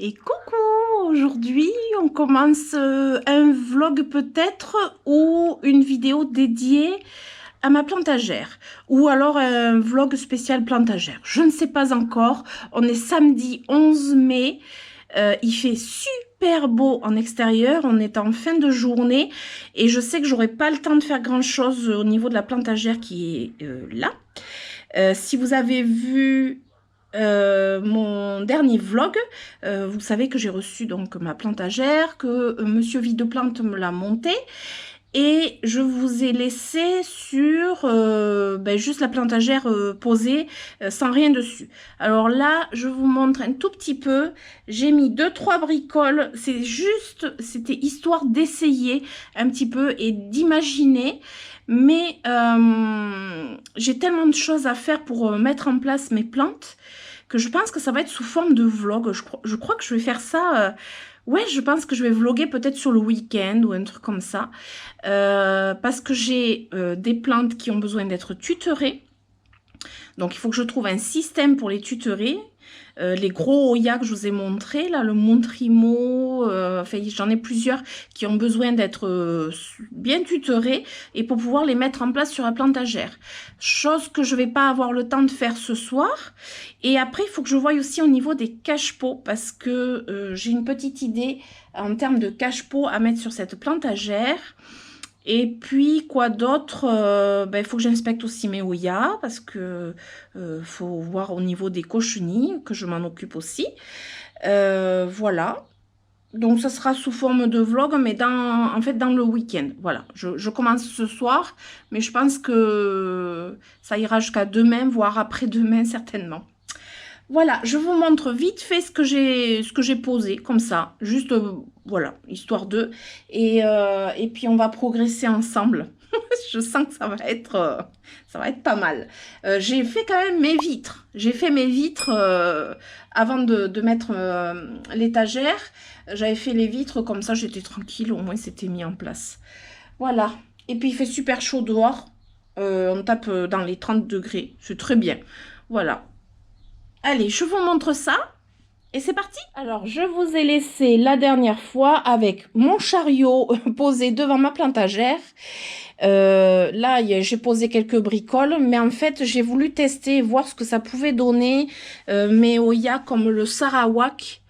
Et coucou! Aujourd'hui, on commence un vlog peut-être ou une vidéo dédiée à ma plantagère ou alors un vlog spécial plantagère. Je ne sais pas encore. On est samedi 11 mai. Il fait super beau en extérieur. On est en fin de journée et je sais que j'aurai pas le temps de faire grand chose au niveau de la plantagère qui est là. Si vous avez vu mon dernier vlog, vous savez que j'ai reçu donc ma plantagère, que Monsieur Videplante me l'a montée et je vous ai laissé sur juste la plantagère posée sans rien dessus. Alors là, je vous montre un tout petit peu. J'ai mis 2-3 bricoles. C'est juste, c'était histoire d'essayer un petit peu et d'imaginer. Mais j'ai tellement de choses à faire pour mettre en place mes plantes que je pense que ça va être sous forme de vlog. Je crois que je vais faire ça. Ouais, je pense que je vais vlogger peut-être sur le week-end ou un truc comme ça. Parce que j'ai des plantes qui ont besoin d'être tutorées. Donc, il faut que je trouve un système pour les tutorer. Les gros Hoya que je vous ai montré, là, le Montrimo, enfin, j'en ai plusieurs qui ont besoin d'être bien tutorés et pour pouvoir les mettre en place sur la plantagère. Chose que je ne vais pas avoir le temps de faire ce soir. Et après, il faut que je voie aussi au niveau des cache-pots parce que j'ai une petite idée en termes de cache-pots à mettre sur cette plantagère. Et puis, quoi d'autre? Il faut que j'inspecte aussi mes Hoya parce que faut voir au niveau des cochenilles, que je m'en occupe aussi. Voilà. Donc, ça sera sous forme de vlog, mais en fait, dans le week-end. Voilà. Je commence ce soir, mais je pense que ça ira jusqu'à demain, voire après-demain, certainement. Voilà, je vous montre vite fait ce que j'ai posé, comme ça, juste, voilà, histoire de. Et puis, on va progresser ensemble. Je sens que ça va être pas mal. J'ai fait quand même mes vitres. J'ai fait mes vitres avant de mettre l'étagère. J'avais fait les vitres, comme ça, j'étais tranquille, au moins, c'était mis en place. Voilà. Et puis, il fait super chaud dehors. On tape dans les 30 degrés. C'est très bien. Voilà. Allez, je vous montre ça et c'est parti. Alors, je vous ai laissé la dernière fois avec mon chariot posé devant ma plantagère. Là, j'ai posé quelques bricoles, mais en fait, j'ai voulu tester, voir ce que ça pouvait donner. Mes Hoya comme le Sarawak.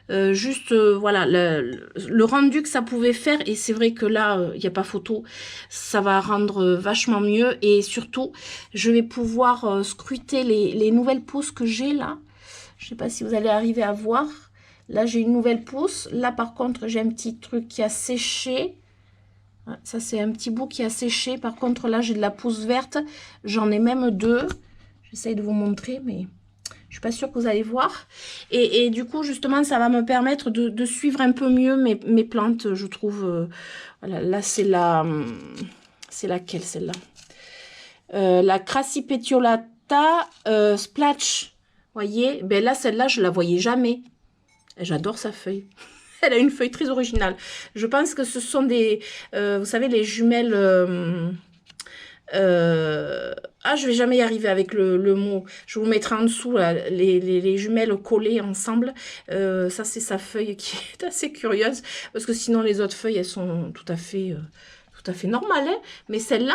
Voilà, le rendu que ça pouvait faire, et c'est vrai que là, il n'y a pas photo, ça va rendre vachement mieux, et surtout, je vais pouvoir scruter les nouvelles pousses que j'ai là. Je sais pas si vous allez arriver à voir. Là, j'ai une nouvelle pousse. Là, par contre, j'ai un petit truc qui a séché. Ça, c'est un petit bout qui a séché. Par contre, là, j'ai de la pousse verte. J'en ai même deux. J'essaye de vous montrer, mais je suis pas sûre que vous allez voir. Et du coup, justement, ça va me permettre de suivre un peu mieux mes plantes, je trouve. Voilà, là, c'est laquelle, celle-là? La Crassipetiolata Splash. Voyez, ben là, celle-là, je la voyais jamais. J'adore sa feuille. Elle a une feuille très originale. Je pense que ce sont des, vous savez, les jumelles. Je vais jamais y arriver avec le mot. Je vous mettrai en dessous là, les jumelles collées ensemble. Ça, c'est sa feuille qui est assez curieuse parce que sinon les autres feuilles, elles sont tout à fait normales. Hein. Mais celle-là,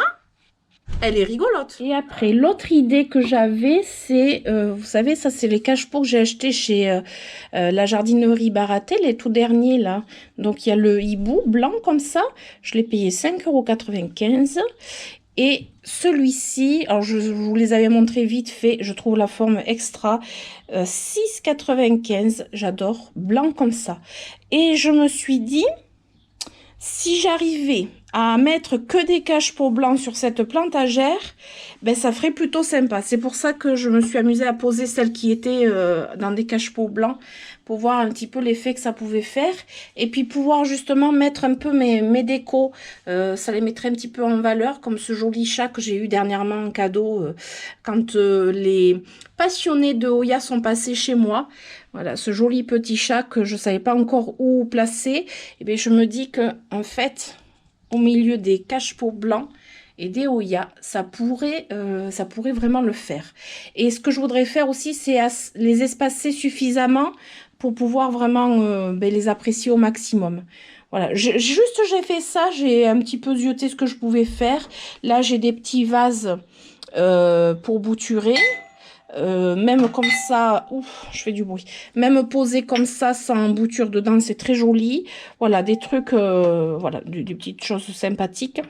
elle est rigolote. Et après, l'autre idée que j'avais, c'est, vous savez, ça, c'est les cache-pots que j'ai achetés chez la jardinerie Baraté, les tout derniers, là. Donc, il y a le hibou blanc comme ça. Je l'ai payé 5,95 €. Et celui-ci, alors je vous les avais montrés vite fait, je trouve la forme extra. 6,95 €, j'adore, blanc comme ça. Et je me suis dit, si j'arrivais à mettre que des cache-pots blancs sur cette plantagère, ben ça ferait plutôt sympa. C'est pour ça que je me suis amusée à poser celle qui était dans des cache-pots blancs pour voir un petit peu l'effet que ça pouvait faire et puis pouvoir justement mettre un peu mes décos. Ça les mettrait un petit peu en valeur comme ce joli chat que j'ai eu dernièrement en cadeau quand les passionnés de Hoya sont passés chez moi. Voilà, ce joli petit chat que je savais pas encore où placer. Et bien je me dis que en fait, au milieu des cache-pots blancs et des Hoya, ça pourrait vraiment le faire. Et ce que je voudrais faire aussi, c'est les espacer suffisamment pour pouvoir vraiment les apprécier au maximum. Voilà, juste j'ai fait ça, j'ai un petit peu zioté ce que je pouvais faire. Là, j'ai des petits vases pour bouturer. Même comme ça, ouf, je fais du bruit. Même posé comme ça, sans bouture dedans, c'est très joli. Voilà, des trucs, voilà, des petites choses sympathiques.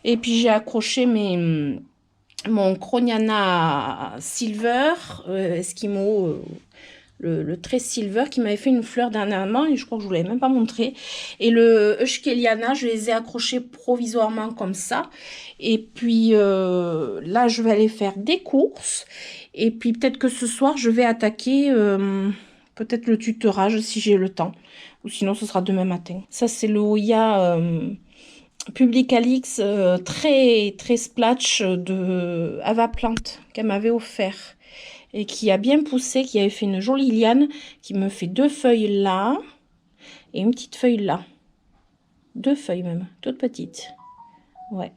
Et puis j'ai accroché mon Croniana Silver, Esquimau, le trait silver qui m'avait fait une fleur dernièrement et je crois que je vous l'avais même pas montré. Et le Euskeliana, je les ai accrochés provisoirement comme ça. Et puis là, je vais aller faire des courses. Et puis peut-être que ce soir, je vais attaquer peut-être le tutorage si j'ai le temps. Ou sinon, ce sera demain matin. Ça, c'est le Oya Public Alix très splash de Avaplante qu'elle m'avait offert. Et qui a bien poussé, qui avait fait une jolie liane, qui me fait 2 feuilles là, et une petite feuille là. 2 feuilles même, toutes petites. Ouais.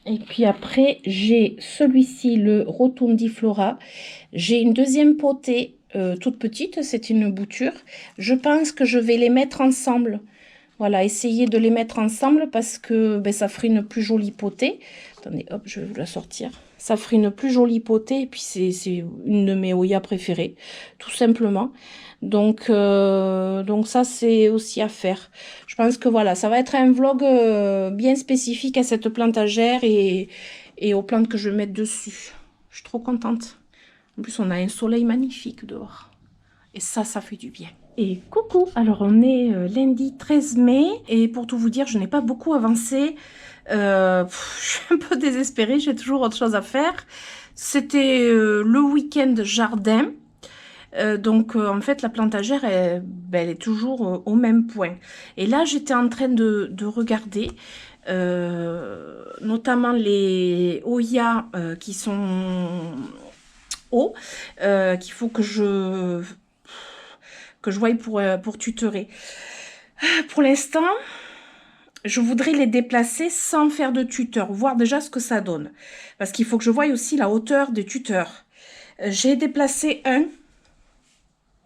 Et puis après, j'ai celui-ci, le Rotundiflora. J'ai une deuxième potée, toute petite, c'est une bouture. Je pense que je vais les mettre ensemble. Voilà, essayer de les mettre ensemble parce que ça ferait une plus jolie potée. Attendez, hop, je vais vous la sortir. Ça ferait une plus jolie potée et puis c'est une de mes Oya préférées, tout simplement. Donc ça, c'est aussi à faire. Je pense que voilà, ça va être un vlog bien spécifique à cette plantagère et aux plantes que je vais mettre dessus. Je suis trop contente. En plus, on a un soleil magnifique dehors. Et ça fait du bien. Et coucou, alors on est lundi 13 mai et pour tout vous dire, je n'ai pas beaucoup avancé. Je suis un peu désespérée, j'ai toujours autre chose à faire. C'était le week-end jardin. Donc en fait la plantagère elle est toujours au même point. Et là j'étais en train de regarder notamment les Oya qui sont hauts, qu'il faut que je voie pour tutorer. Pour l'instant, je voudrais les déplacer sans faire de tuteur, voir déjà ce que ça donne. Parce qu'il faut que je voie aussi la hauteur des tuteurs. J'ai déplacé un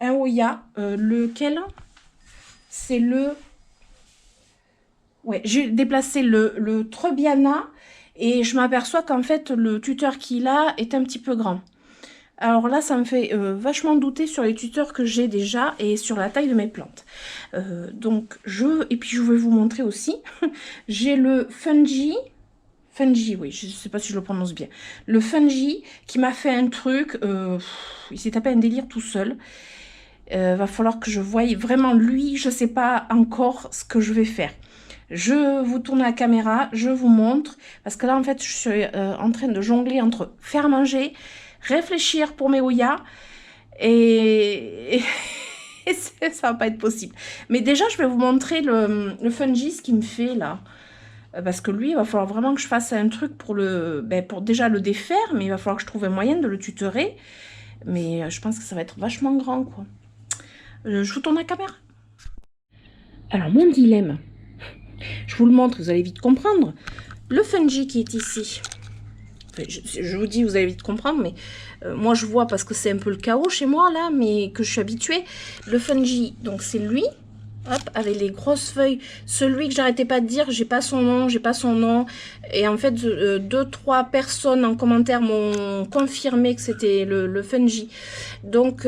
Oya, lequel? C'est le... Ouais, j'ai déplacé le Trebiana et je m'aperçois qu'en fait, le tuteur qu'il a est un petit peu grand. Alors là, ça me fait vachement douter sur les tuteurs que j'ai déjà et sur la taille de mes plantes. Et puis je vais vous montrer aussi, j'ai le Fungi, oui, je ne sais pas si je le prononce bien. Le Fungi qui m'a fait un truc, il s'est tapé un délire tout seul. Va falloir que je voie vraiment lui, je ne sais pas encore ce que je vais faire. Je vous tourne la caméra, je vous montre, parce que là en fait je suis en train de jongler entre faire manger, réfléchir pour mes Oya et ça va pas être possible. Mais déjà, je vais vous montrer le Fungi, ce qu'il me fait là. Parce que lui, il va falloir vraiment que je fasse un truc pour pour déjà le défaire, mais il va falloir que je trouve un moyen de le tutorer. Mais je pense que ça va être vachement grand, quoi. Je vous tourne la caméra. Alors, mon dilemme, je vous le montre, vous allez vite comprendre. Le Fungi qui est ici. Enfin, je vous dis, vous allez vite comprendre, mais moi je vois parce que c'est un peu le chaos chez moi là, mais que je suis habituée. Le Fungi, donc c'est lui, hop, avec les grosses feuilles. Celui que j'arrêtais pas de dire, j'ai pas son nom. Et en fait, 2-3 personnes en commentaire m'ont confirmé que c'était le Fungi. Donc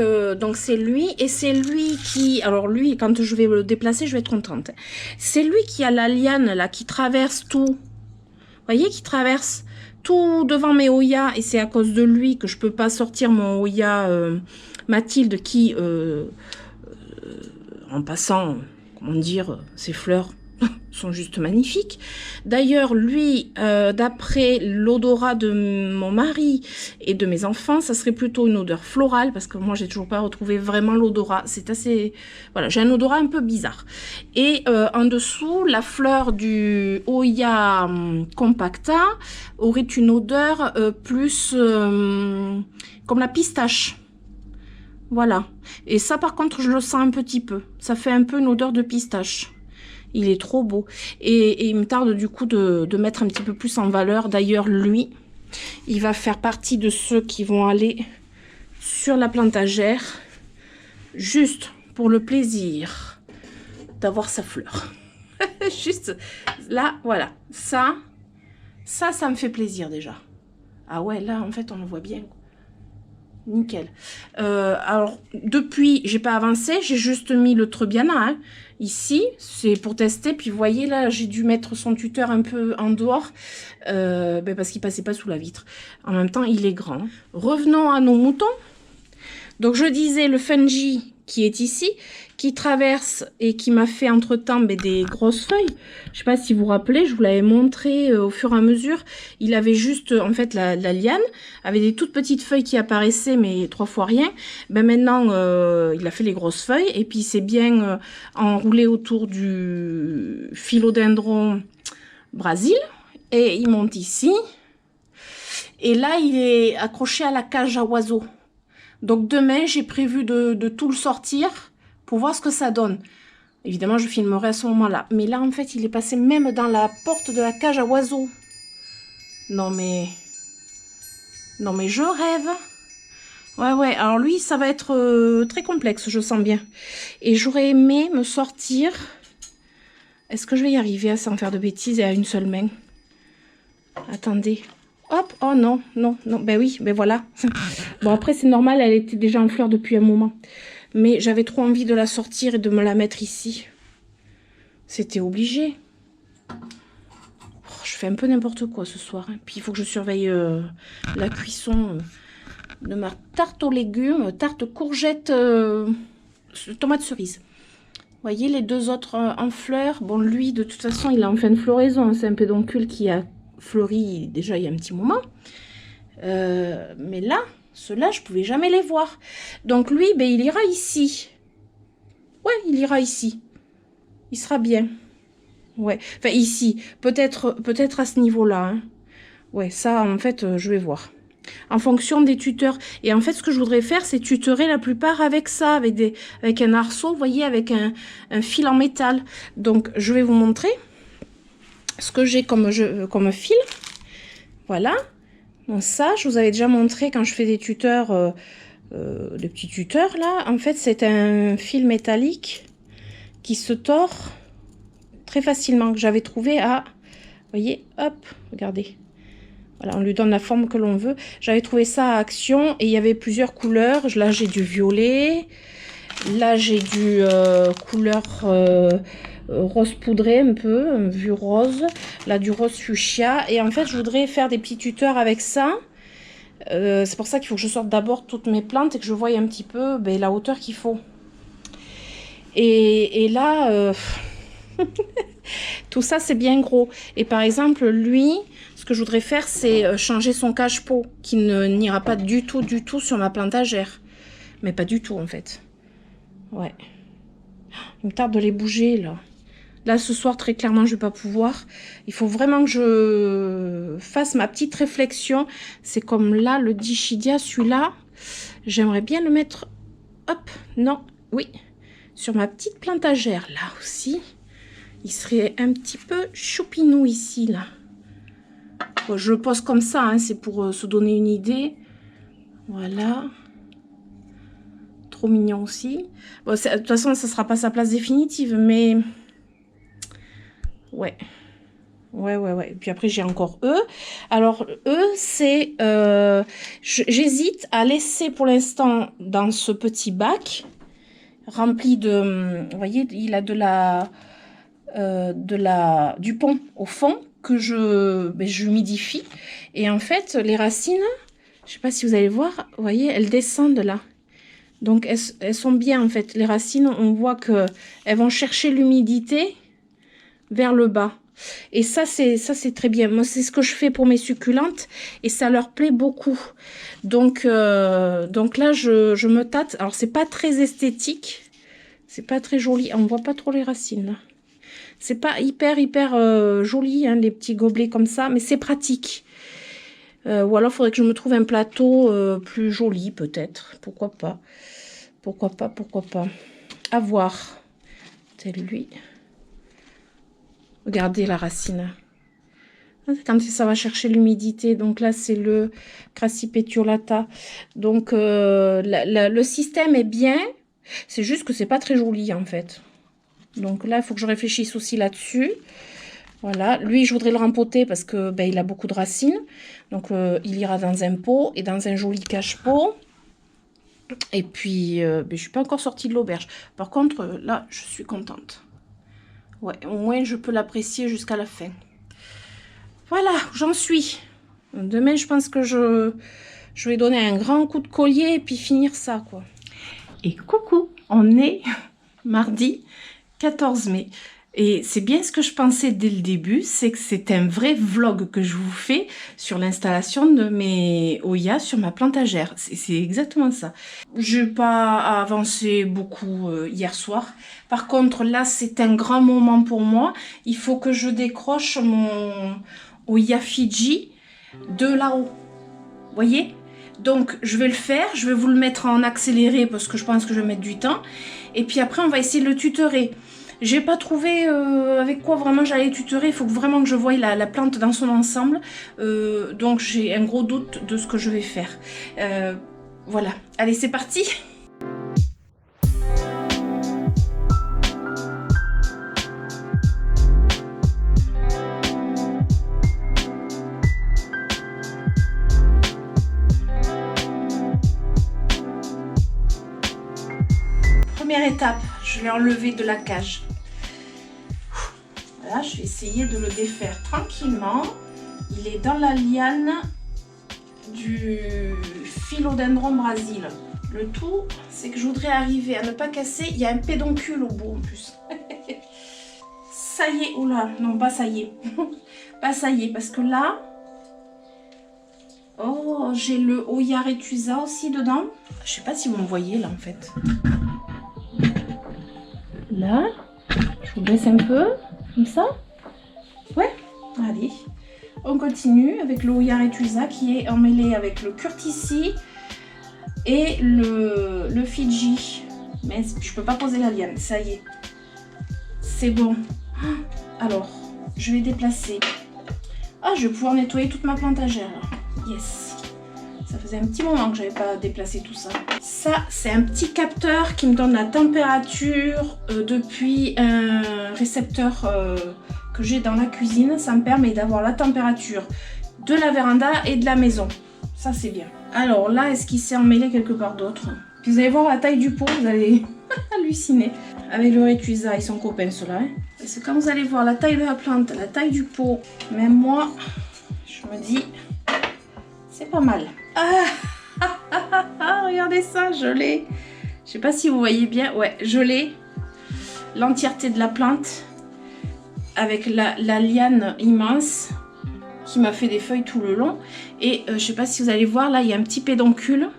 c'est lui, et c'est lui qui, alors lui, quand je vais le déplacer, je vais être contente. C'est lui qui a la liane là, qui traverse tout. Vous voyez, qui traverse tout devant mes Oya, et c'est à cause de lui que je peux pas sortir mon Oya Mathilde qui, en passant, comment dire, ses fleurs sont juste magnifiques. D'ailleurs, lui, d'après l'odorat de mon mari et de mes enfants, ça serait plutôt une odeur florale, parce que moi, j'ai toujours pas retrouvé vraiment l'odorat. C'est assez... Voilà, j'ai un odorat un peu bizarre. Et en dessous, la fleur du Oya compacta aurait une odeur plus comme la pistache. Voilà. Et ça, par contre, je le sens un petit peu. Ça fait un peu une odeur de pistache. Il est trop beau. Et il me tarde du coup de mettre un petit peu plus en valeur. D'ailleurs, lui, il va faire partie de ceux qui vont aller sur la plantagère. Juste pour le plaisir d'avoir sa fleur. Juste là, voilà. Ça me fait plaisir déjà. Ah ouais, là, en fait, on le voit bien. Nickel. Alors, depuis, j'ai pas avancé. J'ai juste mis le Trebiana, hein, ici. C'est pour tester. Puis, vous voyez, là, j'ai dû mettre son tuteur un peu en dehors. Parce qu'il passait pas sous la vitre. En même temps, il est grand. Revenons à nos moutons. Donc, je disais le Fungi qui est ici, qui traverse et qui m'a fait entre-temps des grosses feuilles. Je sais pas si vous vous rappelez, je vous l'avais montré au fur et à mesure. Il avait juste, en fait, la liane, avec des toutes petites feuilles qui apparaissaient, mais 3 fois rien. Maintenant, il a fait les grosses feuilles, et puis c'est bien enroulé autour du philodendron Brésil, et il monte ici. Et là, il est accroché à la cage à oiseaux. Donc demain, j'ai prévu de tout le sortir pour voir ce que ça donne. Évidemment, je filmerai à ce moment-là. Mais là, en fait, il est passé même dans la porte de la cage à oiseaux. Non mais je rêve. Ouais. Alors lui, ça va être très complexe, je sens bien. Et j'aurais aimé me sortir. Est-ce que je vais y arriver à sans faire de bêtises et à une seule main? Attendez. Hop, oh non, ben oui, ben voilà. Bon, après, c'est normal, elle était déjà en fleur depuis un moment. Mais j'avais trop envie de la sortir et de me la mettre ici. C'était obligé. Oh, je fais un peu n'importe quoi ce soir. Hein. Puis, il faut que je surveille la cuisson de ma tarte aux légumes, tarte courgette, tomate cerise. Vous voyez, les deux autres en fleurs. Bon, lui, de toute façon, il est en fin de floraison. Hein. C'est un pédoncule qui a fleuri déjà il y a un petit moment. Mais là, ceux-là, je pouvais jamais les voir. Donc lui, il ira ici. Ouais, il ira ici. Il sera bien. Ouais, enfin ici. Peut-être à ce niveau-là. Hein. Ouais, ça, en fait, je vais voir. En fonction des tuteurs. Et en fait, ce que je voudrais faire, c'est tutorer la plupart avec ça, avec un arceau, vous voyez, avec un fil en métal. Donc, je vais vous montrer ce que j'ai comme fil. Voilà. Donc ça, je vous avais déjà montré quand je fais des tuteurs, des petits tuteurs là. En fait, c'est un fil métallique qui se tord très facilement, que j'avais trouvé à, vous voyez, hop, regardez. Voilà, on lui donne la forme que l'on veut. J'avais trouvé ça à Action et il y avait plusieurs couleurs. Là, j'ai du violet. Là, j'ai du couleur rose poudré un peu, vu rose. Là, du rose fuchsia. Et en fait, je voudrais faire des petits tuteurs avec ça. C'est pour ça qu'il faut que je sorte d'abord toutes mes plantes et que je voie un petit peu la hauteur qu'il faut. Et là, tout ça, c'est bien gros. Et par exemple, lui, ce que je voudrais faire, c'est changer son cache-pot, qui n'ira pas du tout sur ma plantagère. Mais pas du tout, en fait. Ouais. Il me tarde de les bouger, là. Là, ce soir, très clairement, je vais pas pouvoir. Il faut vraiment que je fasse ma petite réflexion. C'est comme là, le Dichidia, celui-là. J'aimerais bien le mettre... Hop, non, oui. Sur ma petite plantagère, là aussi. Il serait un petit peu choupinou ici, là. Bon, je le pose comme ça, hein, c'est pour se donner une idée. Voilà. Trop mignon aussi. Bon, de toute façon, ça sera pas sa place définitive, mais... Ouais. Et puis après, j'ai encore eux. Alors, eux, c'est... j'hésite à laisser pour l'instant dans ce petit bac rempli de... Vous voyez, il a du pont au fond que je humidifie. Et en fait, les racines, je sais pas si vous allez voir, vous voyez, elles descendent là. Donc, elles sont bien, en fait. Les racines, on voit que elles vont chercher l'humidité vers le bas. Et ça, c'est très bien. Moi, c'est ce que je fais pour mes succulentes et ça leur plaît beaucoup. Donc là, je me tâte. Alors, c'est pas très esthétique. C'est pas très joli. On voit pas trop les racines, là. C'est pas hyper joli, hein, les petits gobelets comme ça, mais c'est pratique. Ou alors, il faudrait que je me trouve un plateau plus joli, peut-être. Pourquoi pas. Pourquoi pas. À voir. Tel lui. Regardez la racine. Quand ça va chercher l'humidité. Donc là, c'est le Crassipétiolata. Donc, le système est bien. C'est juste que c'est pas très joli en fait. Donc là, il faut que je réfléchisse aussi là-dessus. Voilà, lui, je voudrais le rempoter parce que ben, il a beaucoup de racines. Donc, il ira dans un pot et dans un joli cache-pot. Et puis, ben, je ne suis pas encore sortie de l'auberge. Par contre, là, je suis contente. Ouais, au moins, je peux l'apprécier jusqu'à la fin. Voilà, j'en suis. Demain, je pense que je vais donner un grand coup de collier et puis finir ça, quoi. Et coucou, on est mardi 14 mai. Et c'est bien ce que je pensais dès le début, c'est que c'est un vrai vlog que je vous fais sur l'installation de mes Oya sur ma plantagère. C'est exactement ça. Je n'ai pas avancé beaucoup hier soir. Par contre, là, c'est un grand moment pour moi. Il faut que je décroche mon Oya Fiji de là-haut. Vous voyez? Donc, je vais le faire. Je vais vous le mettre en accéléré parce que je pense que je vais mettre du temps. Et puis après, on va essayer de le tutorer. J'ai pas trouvé avec quoi vraiment j'allais tutorer. Il faut vraiment que je voie la plante dans son ensemble. Donc j'ai un gros doute de ce que je vais faire. Voilà. Allez, c'est parti! Première étape, je l'ai enlevé de la cage. Voilà, je vais essayer de le défaire tranquillement. Il est dans la liane du Philodendron Brazil. Le tout, c'est que je voudrais arriver à ne pas casser. Il y a un pédoncule au bout en plus. Ça y est, oula, non, pas ça y est. Pas ça y est, parce que là, oh, j'ai le Oya Retusa aussi dedans. Je sais pas si vous me voyez là en fait. Là, je vous baisse un peu, comme ça. Ouais, allez. On continue avec le Oya Retusa qui est emmêlé avec le Curtici et le Fiji. Mais je peux pas poser la liane, ça y est. C'est bon. Alors, je vais déplacer. Ah, je vais pouvoir nettoyer toute ma plantagère. Yes. Ça faisait un petit moment que j'avais pas déplacé tout ça. Ça, c'est un petit capteur qui me donne la température depuis un récepteur que j'ai dans la cuisine. Ça me permet d'avoir la température de la véranda et de la maison. Ça, c'est bien. Alors là, est-ce qu'il s'est emmêlé quelque part d'autre? Puis vous allez voir la taille du pot, vous allez halluciner. Avec le Retusa et son copain, ceux-là. Hein. Parce que quand vous allez voir la taille de la plante, la taille du pot, même moi, je me dis, c'est pas mal. Ah, regardez ça, je l'ai. Je sais pas si vous voyez bien. Ouais, je l'ai. L'entièreté de la plante. Avec la liane immense qui m'a fait des feuilles tout le long. Et je sais pas si vous allez voir, là, il y a un petit pédoncule.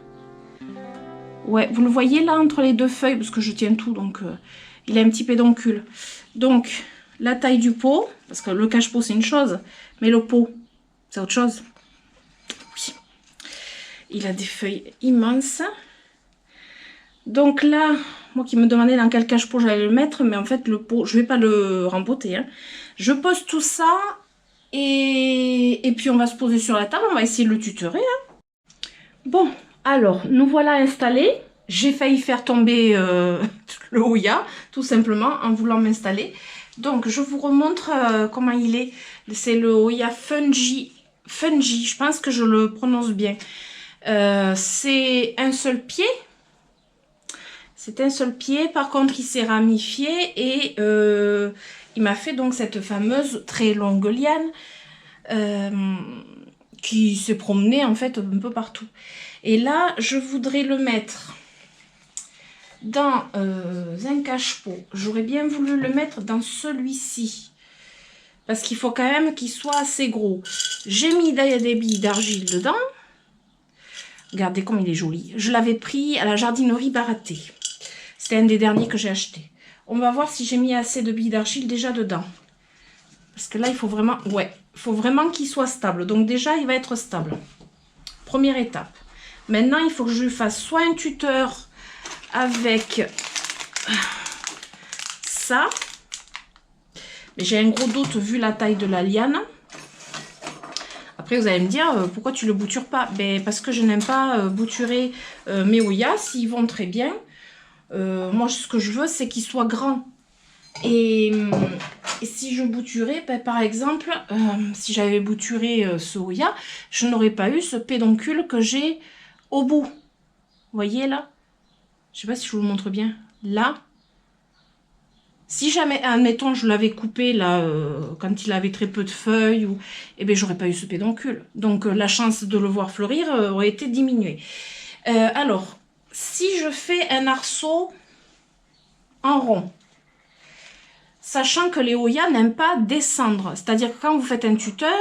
Ouais, vous le voyez là entre les deux feuilles, parce que je tiens tout, donc il a un petit pédoncule. Donc, la taille du pot, parce que le cache-pot c'est une chose, mais le pot c'est autre chose. Oui. Il a des feuilles immenses. Donc là, moi qui me demandais dans quel cache-pot j'allais le mettre, mais en fait le pot, je vais pas le rempoter. Hein. Je pose tout ça et puis on va se poser sur la table, on va essayer de le tutorer. Hein. Bon, alors nous voilà installés. J'ai failli faire tomber le Oya, tout simplement, en voulant m'installer. Donc je vous remontre comment il est. C'est le Oya Fungi, je pense que je le prononce bien. C'est un seul pied. C'est un seul pied, par contre il s'est ramifié et il m'a fait donc cette fameuse très longue liane qui s'est promenée en fait un peu partout. Et là je voudrais le mettre dans un cache-pot. J'aurais bien voulu le mettre dans celui-ci. Parce qu'il faut quand même qu'il soit assez gros. J'ai mis des billes d'argile dedans. Regardez comme il est joli. Je l'avais pris à la jardinerie Baraté. C'était un des derniers que j'ai acheté. On va voir si j'ai mis assez de billes d'argile déjà dedans. Parce que là, il faut vraiment... Ouais, il faut vraiment qu'il soit stable. Donc déjà, il va être stable. Première étape. Maintenant, il faut que je fasse soit un tuteur avec ça. Mais j'ai un gros doute vu la taille de la liane. Après, vous allez me dire, pourquoi tu le boutures pas? Ben, parce que je n'aime pas bouturer mes Oyas. S'ils vont très bien, Moi, ce que je veux, c'est qu'il soit grand. Et si je bouturais, ben, par exemple, si j'avais bouturé ce Oya, je n'aurais pas eu ce pédoncule que j'ai au bout. Vous voyez là? Je sais pas si je vous le montre bien. Là. Si jamais, admettons, je l'avais coupé là, quand il avait très peu de feuilles, ou, eh ben, j'aurais pas eu ce pédoncule. Donc, la chance de le voir fleurir aurait été diminuée. Alors, si je fais un arceau en rond, sachant que les Oyas n'aiment pas descendre, c'est-à-dire que quand vous faites un tuteur,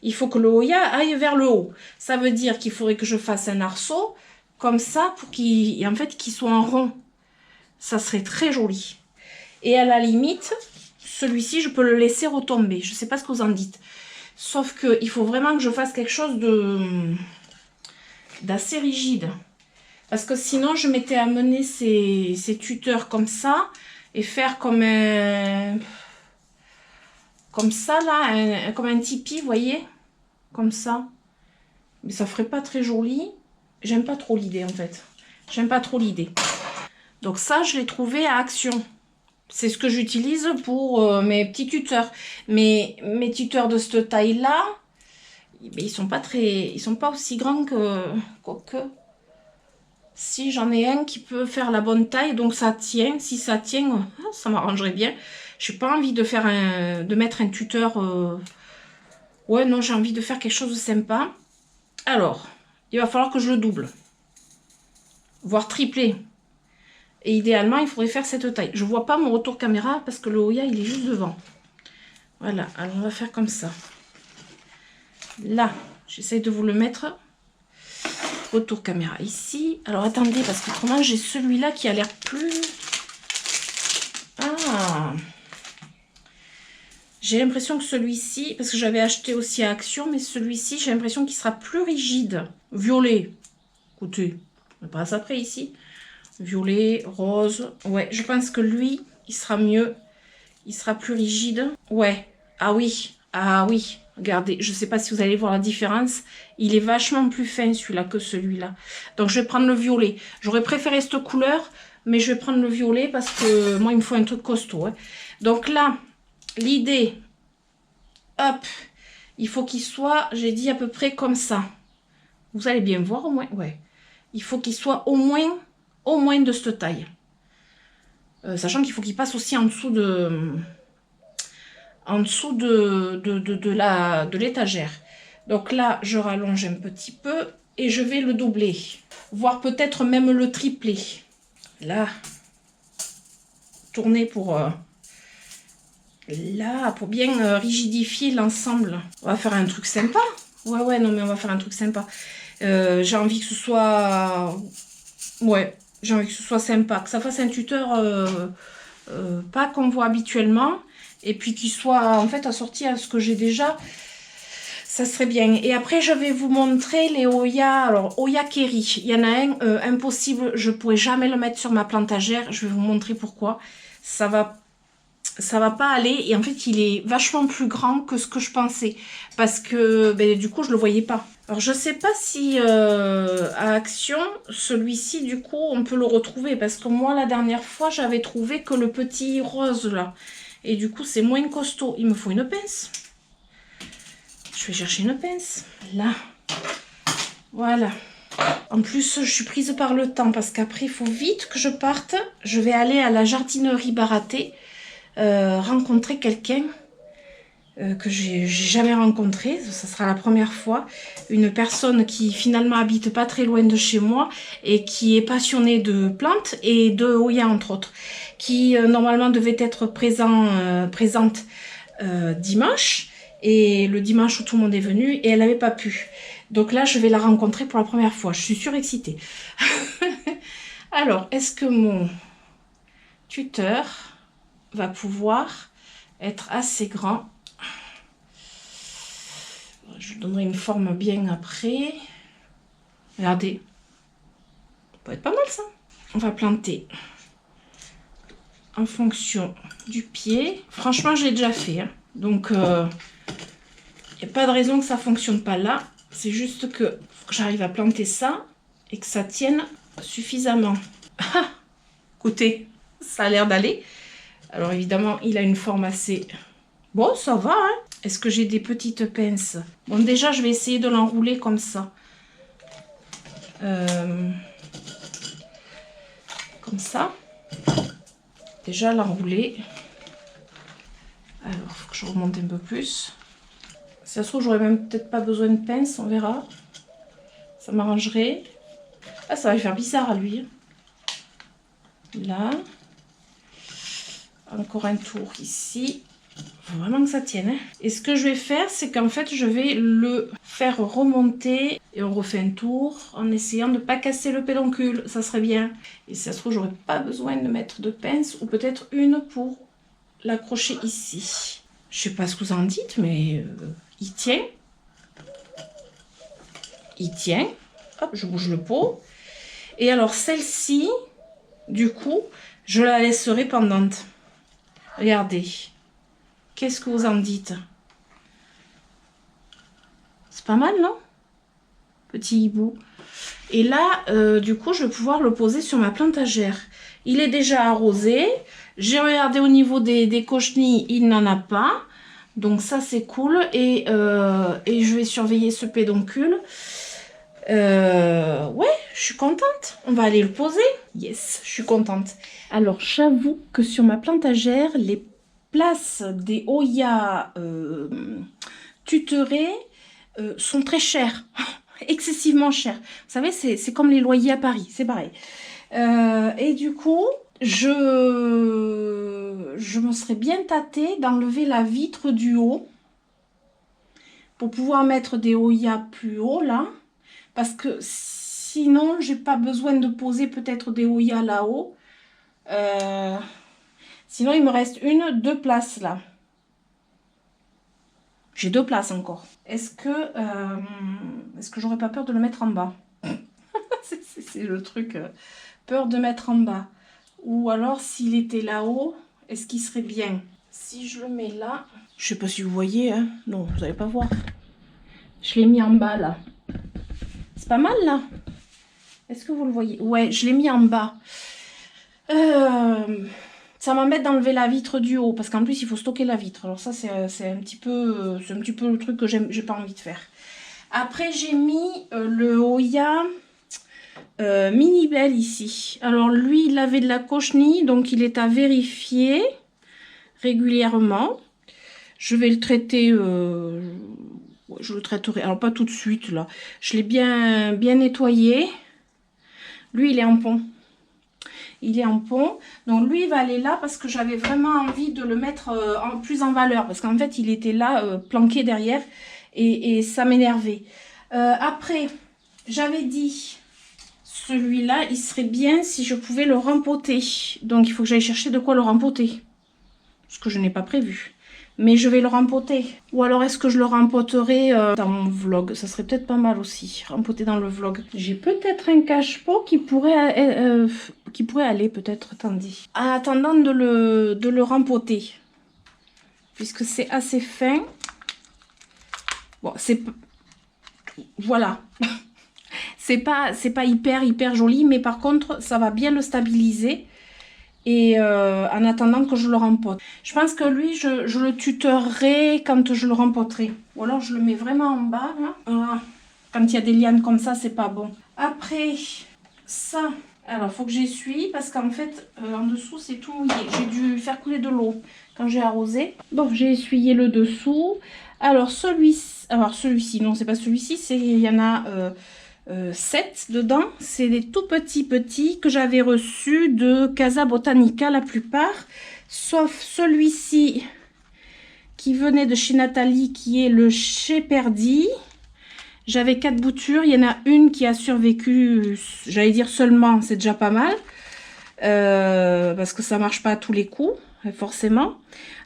il faut que le Oya aille vers le haut. Ça veut dire qu'il faudrait que je fasse un arceau comme ça pour qu'il soit en rond. Ça serait très joli. Et à la limite, celui-ci, je peux le laisser retomber. Je ne sais pas ce que vous en dites. Sauf qu'il faut vraiment que je fasse quelque chose d'assez rigide. Parce que sinon, je m'étais amené ces tuteurs comme ça et faire comme ça, là, comme un tipi, vous voyez? Comme ça. Mais ça ferait pas très joli. J'aime pas trop l'idée, en fait. J'aime pas trop l'idée. Donc ça, je l'ai trouvé à Action. C'est ce que j'utilise pour mes petits tuteurs. Mais mes tuteurs de cette taille-là, ils sont pas aussi grands que... Quoique... Si j'en ai un qui peut faire la bonne taille, donc ça tient. Si ça tient, ça m'arrangerait bien. Je n'ai pas envie de mettre un tuteur... Ouais, non, j'ai envie de faire quelque chose de sympa. Alors, il va falloir que je le double. Voire tripler. Et idéalement, il faudrait faire cette taille. Je ne vois pas mon retour caméra parce que le Oya, il est juste devant. Voilà, alors on va faire comme ça. Là, j'essaie de vous le mettre. Retour caméra ici. Alors attendez, parce qu'autrement, j'ai celui-là qui a l'air plus... Ah, j'ai l'impression que celui-ci, parce que j'avais acheté aussi à Action, mais celui-ci, j'ai l'impression qu'il sera plus rigide. Violet. Écoutez, on passe après ici. Violet, rose. Ouais, je pense que lui, il sera mieux. Il sera plus rigide. Ouais. Ah oui. Ah oui. Regardez, je ne sais pas si vous allez voir la différence. Il est vachement plus fin celui-là que celui-là. Donc je vais prendre le violet. J'aurais préféré cette couleur, mais je vais prendre le violet parce que moi, il me faut un truc costaud. Hein. Donc là, l'idée, hop, il faut qu'il soit, j'ai dit à peu près comme ça. Vous allez bien voir au moins. Ouais. Il faut qu'il soit au moins de cette taille. Sachant qu'il faut qu'il passe aussi en dessous de l'étagère. Donc là, je rallonge un petit peu et je vais le doubler. Voire peut-être même le tripler. Là. Tourner pour... là, pour bien rigidifier l'ensemble. On va faire un truc sympa. Ouais, non, mais on va faire un truc sympa. J'ai envie que ce soit... Ouais, j'ai envie que ce soit sympa. Que ça fasse un tuteur pas qu'on voit habituellement. Et puis qu'il soit en fait assorti à ce que j'ai déjà. Ça serait bien. Et après, je vais vous montrer les Oya. Alors, Oya Kerry. Il y en a un, impossible. Je ne pourrais jamais le mettre sur ma plantagère. Je vais vous montrer pourquoi. Ça va pas aller. Et en fait, il est vachement plus grand que ce que je pensais. Parce que, ben, du coup, je ne le voyais pas. Alors, je ne sais pas si à Action, celui-ci, du coup, on peut le retrouver. Parce que moi, la dernière fois, j'avais trouvé que le petit rose, là. Et du coup, c'est moins costaud. Il me faut une pince. Je vais chercher une pince. Là. Voilà. En plus, je suis prise par le temps. Parce qu'après, il faut vite que je parte. Je vais aller à la jardinerie Baraté. Rencontrer quelqu'un que j'ai jamais rencontré. Ça sera la première fois. Une personne qui finalement habite pas très loin de chez moi. Et qui est passionnée de plantes et de Oya entre autres. Qui normalement devait être présente dimanche. Et le dimanche où tout le monde est venu, et elle n'avait pas pu. Donc là, je vais la rencontrer pour la première fois. Je suis surexcitée. Alors, est-ce que mon tuteur va pouvoir être assez grand? Je lui donnerai une forme bien après. Regardez. Ça peut être pas mal, ça. On va planter en fonction du pied. Franchement, je l'ai déjà fait. Hein. Donc... il n'y a pas de raison que ça ne fonctionne pas là. C'est juste que faut que j'arrive à planter ça et que ça tienne suffisamment. Ah, côté, ça a l'air d'aller. Alors évidemment, il a une forme assez... Bon, ça va, hein. Est-ce que j'ai des petites pinces? Bon, déjà, je vais essayer de l'enrouler comme ça. Comme ça. Déjà, l'enrouler. Alors, il faut que je remonte un peu plus. Si ça se trouve, j'aurais même peut-être pas besoin de pince, on verra. Ça m'arrangerait. Ah, ça va faire bizarre à lui. Là. Encore un tour ici. Faut vraiment que ça tienne. Hein. Et ce que je vais faire, c'est qu'en fait, je vais le faire remonter. Et on refait un tour en essayant de ne pas casser le pédoncule. Ça serait bien. Et si ça se trouve, j'aurais pas besoin de mettre de pince. Ou peut-être une pour l'accrocher ici. Je sais pas ce que vous en dites, mais il tient. Il tient. Hop, je bouge le pot. Et alors, celle-ci, du coup, je la laisserai pendante. Regardez. Qu'est-ce que vous en dites? C'est pas mal, non? Petit hibou. Et là, du coup, je vais pouvoir le poser sur ma plantagère. Il est déjà arrosé. J'ai regardé au niveau des cochenilles, il n'en a pas. Donc ça, c'est cool. Et je vais surveiller ce pédoncule. Ouais, je suis contente. On va aller le poser. Yes, je suis contente. Alors, j'avoue que sur ma plantagère, les places des Oya tutorés sont très chères. Excessivement chères. Vous savez, c'est comme les loyers à Paris. C'est pareil. Et du coup, je me serais bien tâtée d'enlever la vitre du haut pour pouvoir mettre des Oya plus haut là. Parce que sinon, j'ai pas besoin de poser peut-être des Oya là-haut. Sinon, il me reste deux places là. J'ai 2 places encore. Est-ce que j'aurais pas peur de le mettre en bas? C'est le truc. Peur de mettre en bas. Ou alors, s'il était là-haut, est-ce qu'il serait bien? Si je le mets là... Je sais pas si vous voyez, hein. Non, vous n'allez pas voir. Je l'ai mis en bas là. C'est pas mal là. Est-ce que vous le voyez? Ouais, je l'ai mis en bas. Ça m'embête d'enlever la vitre du haut parce qu'en plus il faut stocker la vitre. Alors ça c'est un petit peu le truc que j'ai pas envie de faire. Après j'ai mis le Oya Mini Belle ici. Alors lui il avait de la cochenille donc il est à vérifier régulièrement. Je vais le traiter. Je le traiterai. Alors pas tout de suite là. Je l'ai bien nettoyé. Lui il est en pont. Il est en pont, donc lui il va aller là parce que j'avais vraiment envie de le mettre plus en valeur parce qu'en fait il était là planqué derrière et ça m'énervait. Après j'avais dit celui-là il serait bien si je pouvais le rempoter, donc il faut que j'aille chercher de quoi le rempoter, ce que je n'ai pas prévu. Mais je vais le rempoter. Ou alors est-ce que je le rempoterai dans mon vlog? Ça serait peut-être pas mal aussi, rempoter dans le vlog. J'ai peut-être un cache-pot qui pourrait aller peut-être, attendez. En attendant de le rempoter. Puisque c'est assez fin. Bon, c'est... Voilà. c'est pas hyper joli, mais par contre, ça va bien le stabiliser. Et en attendant que je le rempote. Je pense que lui, je le tutorerai quand je le rempoterai. Ou alors je le mets vraiment en bas. Hein. Voilà. Quand il y a des lianes comme ça, c'est pas bon. Après, ça. Alors, il faut que j'essuie parce qu'en fait, en dessous, c'est tout mouillé. J'ai dû faire couler de l'eau quand j'ai arrosé. Bon, j'ai essuyé le dessous. Alors, celui-ci, non, c'est pas celui-ci. Il y en a... 7 dedans, c'est des tout petits que j'avais reçus de Casa Botanica la plupart, sauf celui-ci qui venait de chez Nathalie qui est le Sheperdi. J'avais 4 boutures, il y en a une qui a survécu, j'allais dire seulement, c'est déjà pas mal, parce que ça marche pas à tous les coups, forcément.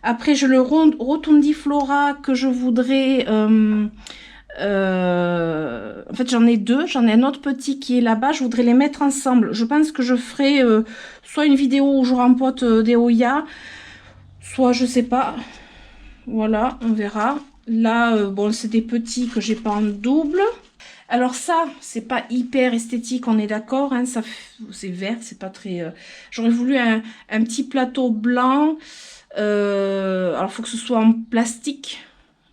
Après j'ai le Rotundiflora que je voudrais... en fait j'en ai 2, j'en ai un autre petit qui est là-bas, je voudrais les mettre ensemble. Je pense que je ferai soit une vidéo où je rempote des Oya, soit je sais pas, voilà, on verra. Là bon c'est des petits que j'ai pas en double. Alors ça, c'est pas hyper esthétique, on est d'accord, hein, c'est vert, c'est pas très... J'aurais voulu un petit plateau blanc. Alors, il faut que ce soit en plastique,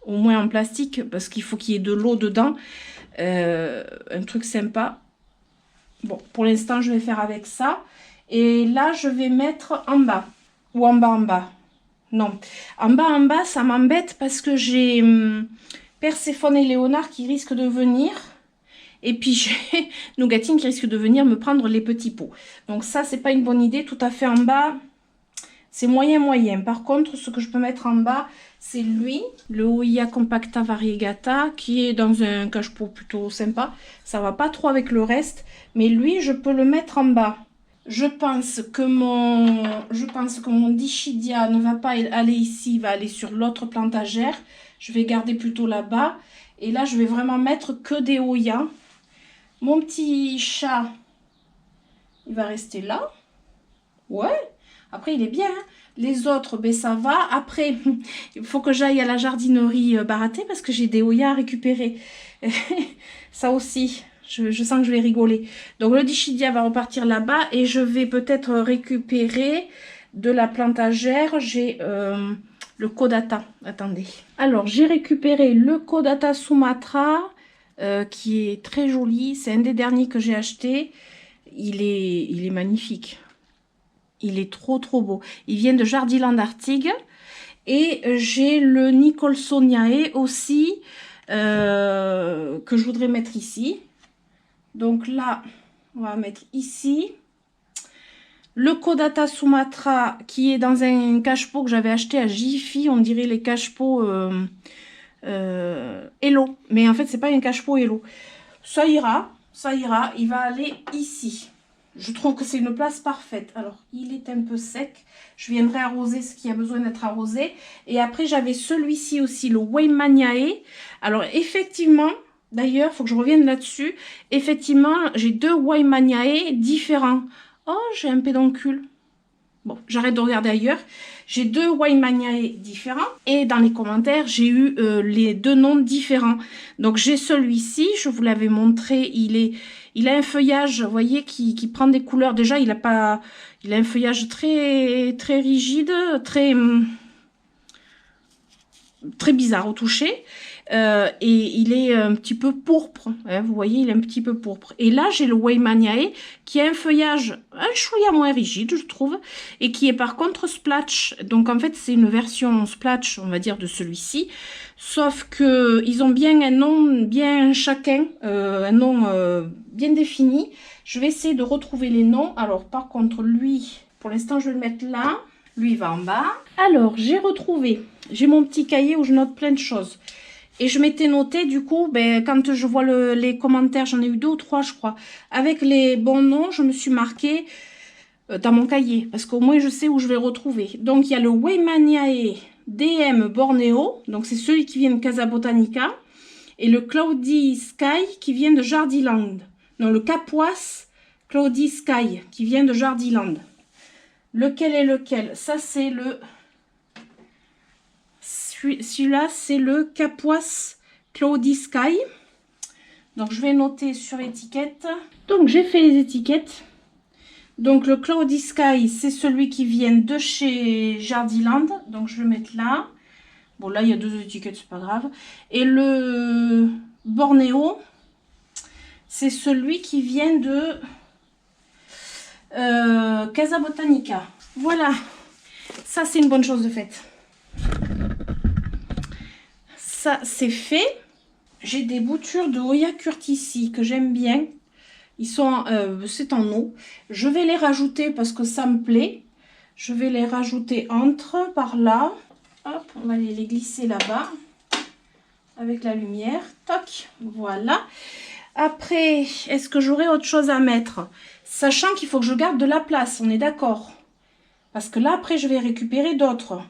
au moins en plastique, parce qu'il faut qu'il y ait de l'eau dedans. Un truc sympa. Bon, pour l'instant, je vais faire avec ça. Et là, je vais mettre en bas. Ou en bas. Non. En bas, ça m'embête parce que j'ai Perséphone et Léonard qui risquent de venir. Et puis, j'ai Nougatine qui risque de venir me prendre les petits pots. Donc ça, c'est pas une bonne idée. Tout à fait en bas, c'est moyen. Par contre, ce que je peux mettre en bas, c'est lui, le Oya Compacta Variegata, qui est dans un cache-pot plutôt sympa. Ça va pas trop avec le reste, mais lui, je peux le mettre en bas. Je pense que mon Dischidia ne va pas aller ici, il va aller sur l'autre plantagère. Je vais garder plutôt là-bas. Et là, je vais vraiment mettre que des Oya. Mon petit chat, il va rester là. Ouais. Après, il est bien. Hein. Les autres, ben, ça va. Après, il faut que j'aille à la jardinerie Baraté parce que j'ai des Oya à récupérer. Ça aussi, je sens que je vais rigoler. Donc, le Dischidia va repartir là-bas et je vais peut-être récupérer de la plantagère. J'ai le Kodata. Attendez. Alors, j'ai récupéré le Kodata Sumatra qui est très joli. C'est un des derniers que j'ai acheté. Il est magnifique. Il est trop beau. Il vient de Jardiland Artigue. Et j'ai le Nicholsoniae aussi que je voudrais mettre ici. Donc là, on va mettre ici. Le Kodata Sumatra qui est dans un cache-pot que j'avais acheté à Jiffy. On dirait les cache-pots Hello. Mais en fait, c'est pas un cache-pot Hello. Ça ira. Il va aller ici. Je trouve que c'est une place parfaite. Alors, il est un peu sec. Je viendrai arroser ce qui a besoin d'être arrosé. Et après, j'avais celui-ci aussi, le Weimaniae. Alors, effectivement, d'ailleurs, il faut que je revienne là-dessus. Effectivement, j'ai deux Weimaniae différents. Oh, j'ai un pédoncule. Bon, j'arrête de regarder ailleurs. J'ai deux Weimaniae différents. Et dans les commentaires, j'ai eu les deux noms différents. Donc, j'ai celui-ci. Je vous l'avais montré. Il a un feuillage, vous voyez, qui prend des couleurs. Déjà, il a un feuillage très rigide, très bizarre au toucher. Et il est un petit peu pourpre. Hein, vous voyez, il est un petit peu pourpre. Et là, j'ai le Weimaniae qui a un feuillage un chouïa moins rigide, je trouve. Et qui est par contre splatch. Donc, en fait, c'est une version splatch, on va dire, de celui-ci. Sauf que ils ont bien un nom, bien chacun, un nom bien défini. Je vais essayer de retrouver les noms. Alors, par contre, lui, pour l'instant, je vais le mettre là. Lui, il va en bas. Alors, j'ai retrouvé. J'ai mon petit cahier où je note plein de choses. Et je m'étais noté, du coup, ben, quand je vois les commentaires, j'en ai eu 2 ou 3, je crois. Avec les bons noms, je me suis marqué dans mon cahier. Parce qu'au moins, je sais où je vais retrouver. Donc, il y a le Weimaniae DM Bornéo. Donc, c'est celui qui vient de Casa Botanica. Et le Cloudy Sky qui vient de Jardiland. Non, le Capoise Cloudy Sky qui vient de Jardiland. Lequel est lequel? Ça, c'est le... Celui-là, c'est le Capoise Cloudy Sky. Donc, je vais noter sur l'étiquette. Donc, j'ai fait les étiquettes. Donc, le Cloudy Sky, c'est celui qui vient de chez Jardiland. Donc, je vais le mettre là. Bon, là, il y a 2 étiquettes, c'est pas grave. Et le Bornéo, c'est celui qui vient de Casa Botanica. Voilà. Ça, c'est une bonne chose de faite. Ça, c'est fait. J'ai des boutures de Oya Curtici que j'aime bien. Ils sont, c'est en eau. Je vais les rajouter parce que ça me plaît. Je vais les rajouter entre par là. Hop, on va les glisser là-bas avec la lumière. Toc, voilà. Après, est-ce que j'aurai autre chose à mettre? Sachant qu'il faut que je garde de la place, on est d'accord? Parce que là, après, je vais récupérer d'autres.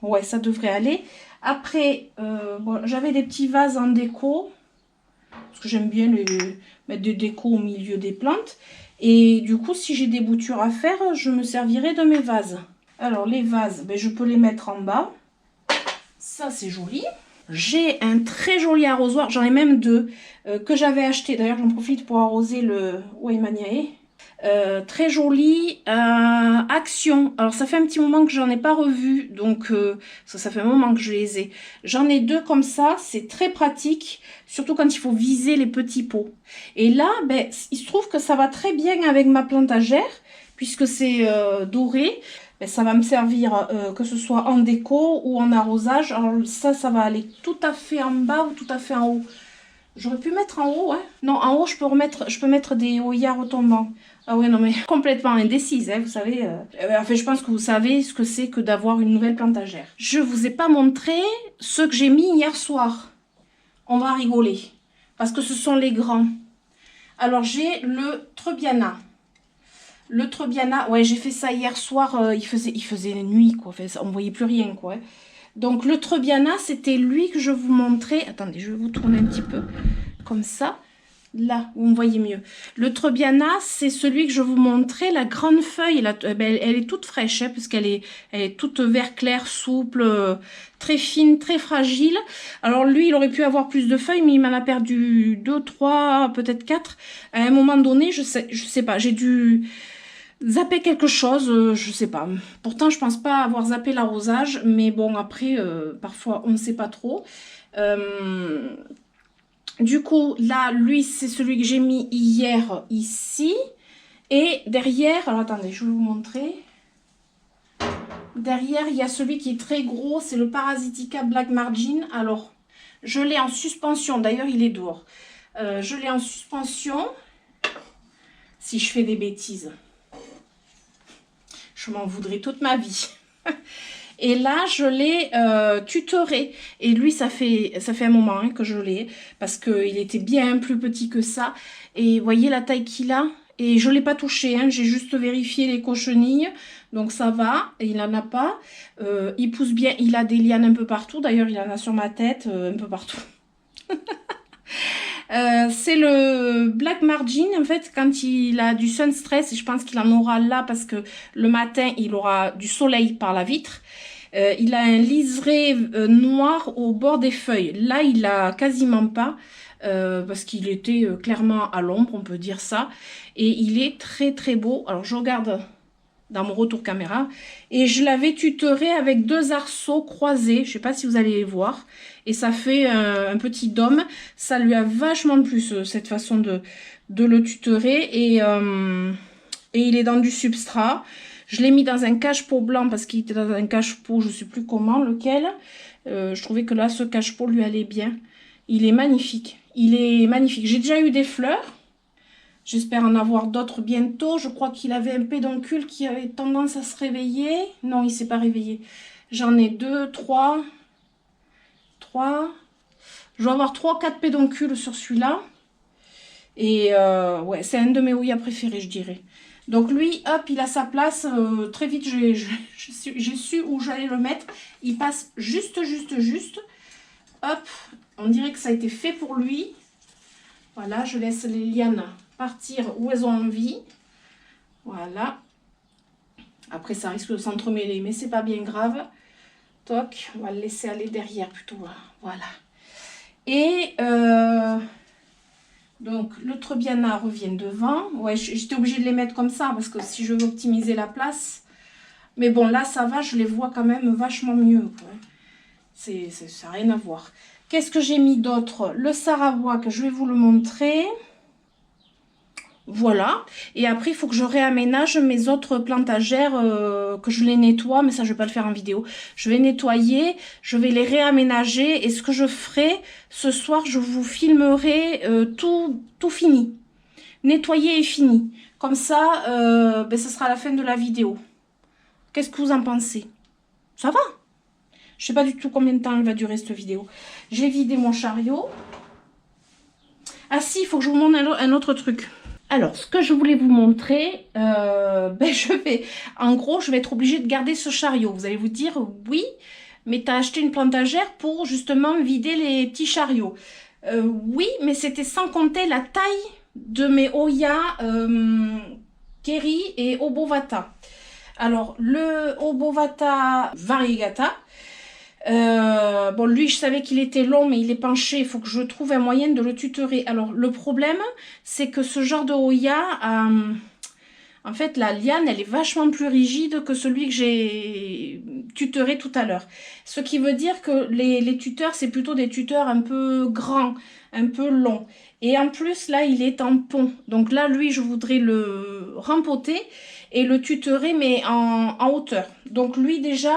Ouais, ça devrait aller. Après, bon, j'avais des petits vases en déco. Parce que j'aime bien mettre des décos au milieu des plantes. Et du coup, si j'ai des boutures à faire, je me servirai de mes vases. Alors, les vases, ben, je peux les mettre en bas. Ça, c'est joli. J'ai un très joli arrosoir, j'en ai même deux, que j'avais acheté. D'ailleurs, j'en profite pour arroser le Waimaniae. Très joli, Action. Alors ça fait un petit moment que j'en ai pas revu, donc ça fait un moment que je les ai. J'en ai deux comme ça, c'est très pratique, surtout quand il faut viser les petits pots. Et là, ben, il se trouve que ça va très bien avec ma plantagère, puisque c'est doré. Ben, ça va me servir que ce soit en déco ou en arrosage. Alors ça va aller tout à fait en bas ou tout à fait en haut. J'aurais pu mettre en haut, hein. Non, en haut, je peux mettre des œillères retombants. Ah ouais, non, mais complètement indécise, hein, vous savez. Enfin, je pense que vous savez ce que c'est que d'avoir une nouvelle plantagère. Je vous ai pas montré ce que j'ai mis hier soir. On va rigoler. Parce que ce sont les grands. Alors, j'ai le Trebiana. Le Trebiana, ouais, j'ai fait ça hier soir. Il faisait nuit, quoi. Enfin, on ne voyait plus rien, quoi. Donc le Trebiana, c'était lui que je vous montrais. Attendez, je vais vous tourner un petit peu comme ça. Là, vous me voyez mieux. Le Trebiana, c'est celui que je vous montrais. La grande feuille, elle est toute fraîche, hein, parce qu'elle est toute vert clair, souple, très fine, très fragile. Alors lui, il aurait pu avoir plus de feuilles, mais il m'en a perdu 2, 3, peut-être 4. À un moment donné, je sais pas, j'ai dû zapper quelque chose, je sais pas. Pourtant, je pense pas avoir zappé l'arrosage, mais bon, après, parfois, on ne sait pas trop. Du coup, là, lui, c'est celui que j'ai mis hier, ici. Et derrière, alors attendez, je vais vous montrer. Derrière, il y a celui qui est très gros, c'est le Parasitica Black Margin. Alors, je l'ai en suspension, d'ailleurs, il est dehors. Je l'ai en suspension, si je fais des bêtises. Je m'en voudrais toute ma vie. Et là, je l'ai tutoré. Et lui, ça fait un moment hein, que je l'ai. Parce qu'il était bien plus petit que ça. Et vous voyez la taille qu'il a. Et je ne l'ai pas touché. Hein, j'ai juste vérifié les cochenilles. Donc ça va. Et il n'en a pas. Il pousse bien. Il a des lianes un peu partout. D'ailleurs, il en a sur ma tête. Un peu partout. C'est le Black Margin en fait quand il a du sun stress et je pense qu'il en aura là parce que le matin il aura du soleil par la vitre. Il a un liseré noir au bord des feuilles. Là il a quasiment pas parce qu'il était clairement à l'ombre, on peut dire ça. Et il est très très beau. Alors je regarde dans mon retour caméra et je l'avais tutoré avec 2 arceaux croisés, je sais pas si vous allez les voir, et ça fait un petit dôme. Ça lui a vachement plu cette façon de le tutorer et il est dans du substrat. Je l'ai mis dans un cache-pot blanc parce qu'il était dans un cache-pot, je sais plus comment, lequel. Je trouvais que là ce cache-pot lui allait bien. Il est magnifique, il est magnifique. J'ai déjà eu des fleurs. J'espère en avoir d'autres bientôt. Je crois qu'il avait un pédoncule qui avait tendance à se réveiller. Non, il ne s'est pas réveillé. J'en ai 2, 3. Je dois avoir 3, 4 pédoncules sur celui-là. Et ouais, c'est un de mes ouïas préférés, je dirais. Donc lui, hop, il a sa place. Très vite, j'ai su où j'allais le mettre. Il passe juste. Hop, on dirait que ça a été fait pour lui. Voilà, je laisse les lianes partir où elles ont envie. Voilà. Après, ça risque de s'entremêler, mais c'est pas bien grave. Toc, on va le laisser aller derrière plutôt. Voilà. Et donc, le Trebiana revient devant. Ouais, j'étais obligée de les mettre comme ça parce que si je veux optimiser la place. Mais bon, là, ça va, je les vois quand même vachement mieux. Ça n'a rien à voir. Qu'est-ce que j'ai mis d'autre? Le Saravois, que je vais vous le montrer. Voilà. Et après, il faut que je réaménage mes autres plantagères, que je les nettoie. Mais ça, je ne vais pas le faire en vidéo. Je vais nettoyer, je vais les réaménager. Et ce que je ferai, ce soir, je vous filmerai tout fini. Nettoyé et fini. Comme ça, ben, ce sera la fin de la vidéo. Qu'est-ce que vous en pensez? Ça va? Je ne sais pas du tout combien de temps elle va durer cette vidéo. J'ai vidé mon chariot. Ah si, il faut que je vous montre un autre truc. Alors, ce que je voulais vous montrer, ben en gros, je vais être obligée de garder ce chariot. Vous allez vous dire, oui, mais tu as acheté une plantagère pour justement vider les petits chariots. Oui, mais c'était sans compter la taille de mes Oya Keri et Obovata. Alors, le Obovata Variegata, Bon, lui, je savais qu'il était long, mais il est penché. Il faut que je trouve un moyen de le tutorer. Alors, le problème, c'est que ce genre de Hoya, en fait, la liane, elle est vachement plus rigide que celui que j'ai tutoré tout à l'heure. Ce qui veut dire que les tuteurs, c'est plutôt des tuteurs un peu grands, un peu longs. Et en plus, là, il est en pont. Donc là, lui, je voudrais le rempoter et le tutorer, mais en hauteur. Donc lui, déjà,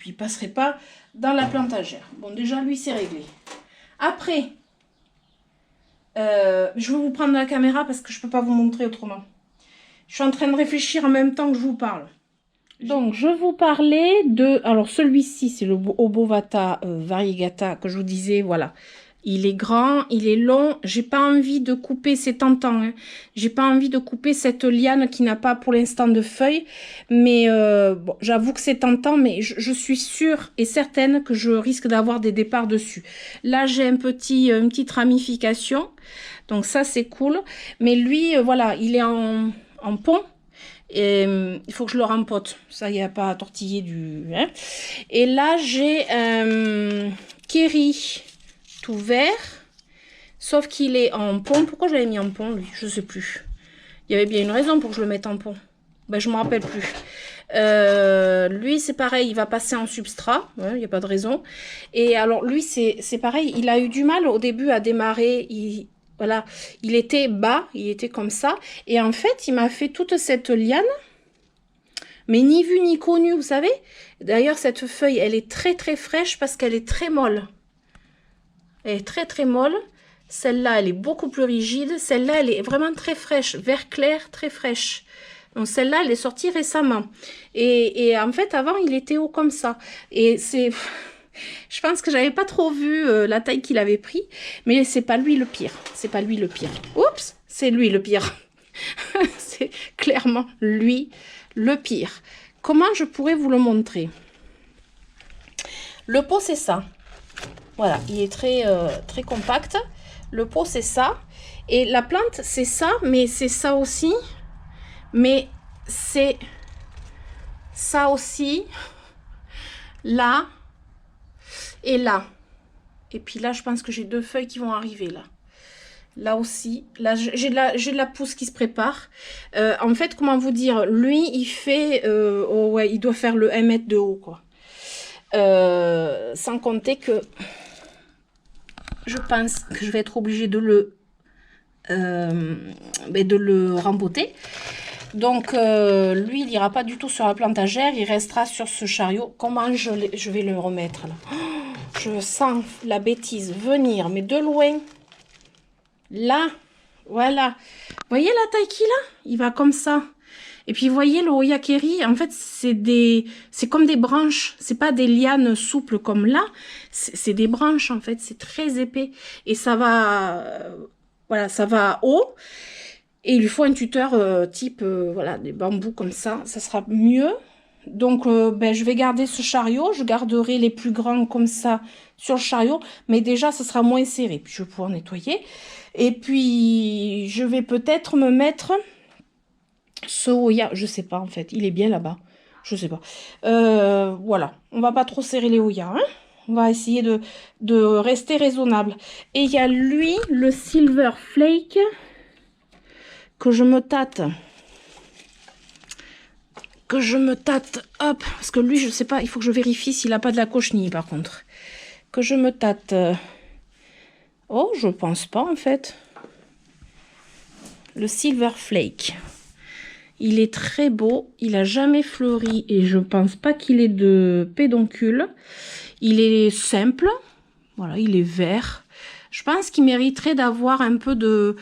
il passerait pas dans la plantagère. Bon, déjà, lui, c'est réglé. Après, je vais vous prendre la caméra parce que je peux pas vous montrer autrement. Je suis en train de réfléchir en même temps que je vous parle. Donc, je vous parlais de... Alors, celui-ci, c'est le Obovata variegata que je vous disais, voilà. Il est grand, il est long. J'ai pas envie de couper, c'est tentant, hein. J'ai pas envie de couper cette liane qui n'a pas pour l'instant de feuilles. Mais bon, j'avoue que c'est tentant, mais je suis sûre et certaine que je risque d'avoir des départs dessus. Là, j'ai une petite ramification. Donc ça, c'est cool. Mais lui, voilà, il est en pont. Et, il faut que je le rempote. Ça, il n'y a pas à tortiller du... Hein. Et là, j'ai un Kerry tout vert. Sauf qu'il est en pont. Pourquoi je l'avais mis en pont, lui? Je ne sais plus. Il y avait bien une raison pour que je le mette en pont. Ben, je ne me rappelle plus. Lui, c'est pareil. Il va passer en substrat. Il n'y a pas de raison. Et alors, lui, c'est pareil. Il a eu du mal au début à démarrer. Voilà, il était bas, il était comme ça. Et en fait, il m'a fait toute cette liane, mais ni vu ni connu, vous savez. D'ailleurs, cette feuille, elle est très très fraîche parce qu'elle est très molle. Elle est très très molle. Celle-là, elle est beaucoup plus rigide. Celle-là, elle est vraiment très fraîche, vert clair, très fraîche. Donc celle-là, elle est sortie récemment. Et en fait, avant, il était haut comme ça. Et c'est... Je pense que j'avais pas trop vu la taille qu'il avait pris, mais c'est pas lui le pire. C'est pas lui le pire. Oups, c'est lui le pire. C'est clairement lui le pire. Comment je pourrais vous le montrer? Le pot, c'est ça. Voilà, il est très, très compact. Le pot, c'est ça. Et la plante, c'est ça, mais c'est ça aussi. Mais c'est ça aussi. Là. Et là. Et puis là, je pense que j'ai deux feuilles qui vont arriver là. Là aussi. Là, j'ai de la pousse qui se prépare. En fait, comment vous dire? Lui, il fait... oh ouais, il doit faire le 1 mètre de haut, quoi. Sans compter que... Je pense que je vais être obligée de le rempoter. Donc, lui, il n'ira pas du tout sur la plantagère. Il restera sur ce chariot. Comment je vais le remettre là? Je sens la bêtise venir, mais de loin. Là, voilà. Vous voyez la taille qu'il a? Il va comme ça. Et puis, vous voyez, le Hoya Kerry, en fait, c'est comme des branches. C'est pas des lianes souples comme là. C'est des branches, en fait. C'est très épais. Et ça va... voilà, ça va haut. Et il lui faut un tuteur type, voilà, des bambous comme ça. Ça sera mieux. Donc, je vais garder ce chariot. Je garderai les plus grands comme ça sur le chariot. Mais déjà, ça sera moins serré. Puis, je vais pouvoir nettoyer. Et puis, je vais peut-être me mettre ce Hoya. Je sais pas, en fait. Il est bien là-bas. Je sais pas. Voilà. On va pas trop serrer les Hoya, hein. On va essayer de rester raisonnable. Et il y a lui, le Silver Flake, que je me tâte. Hop, parce que lui, je sais pas, il faut que je vérifie s'il n'a pas de la cochenille, par contre. Que je me tâte. Oh, je pense pas, en fait. Le Silver Flake. Il est très beau, il a jamais fleuri, et je pense pas qu'il ait de pédoncule. Il est simple, voilà, il est vert. Je pense qu'il mériterait d'avoir un peu de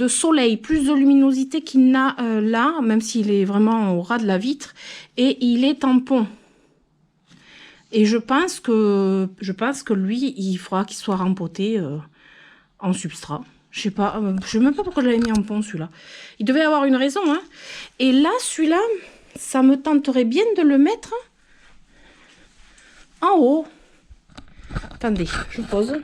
soleil, plus de luminosité qu'il n'a là, même s'il est vraiment au ras de la vitre, et il est en pont. Et je pense que lui, il faudra qu'il soit rempoté en substrat. Je sais pas, je sais même pas pourquoi je l'avais mis en pont celui-là. Il devait avoir une raison, hein. Et là, celui-là, ça me tenterait bien de le mettre en haut. Attendez, je pose.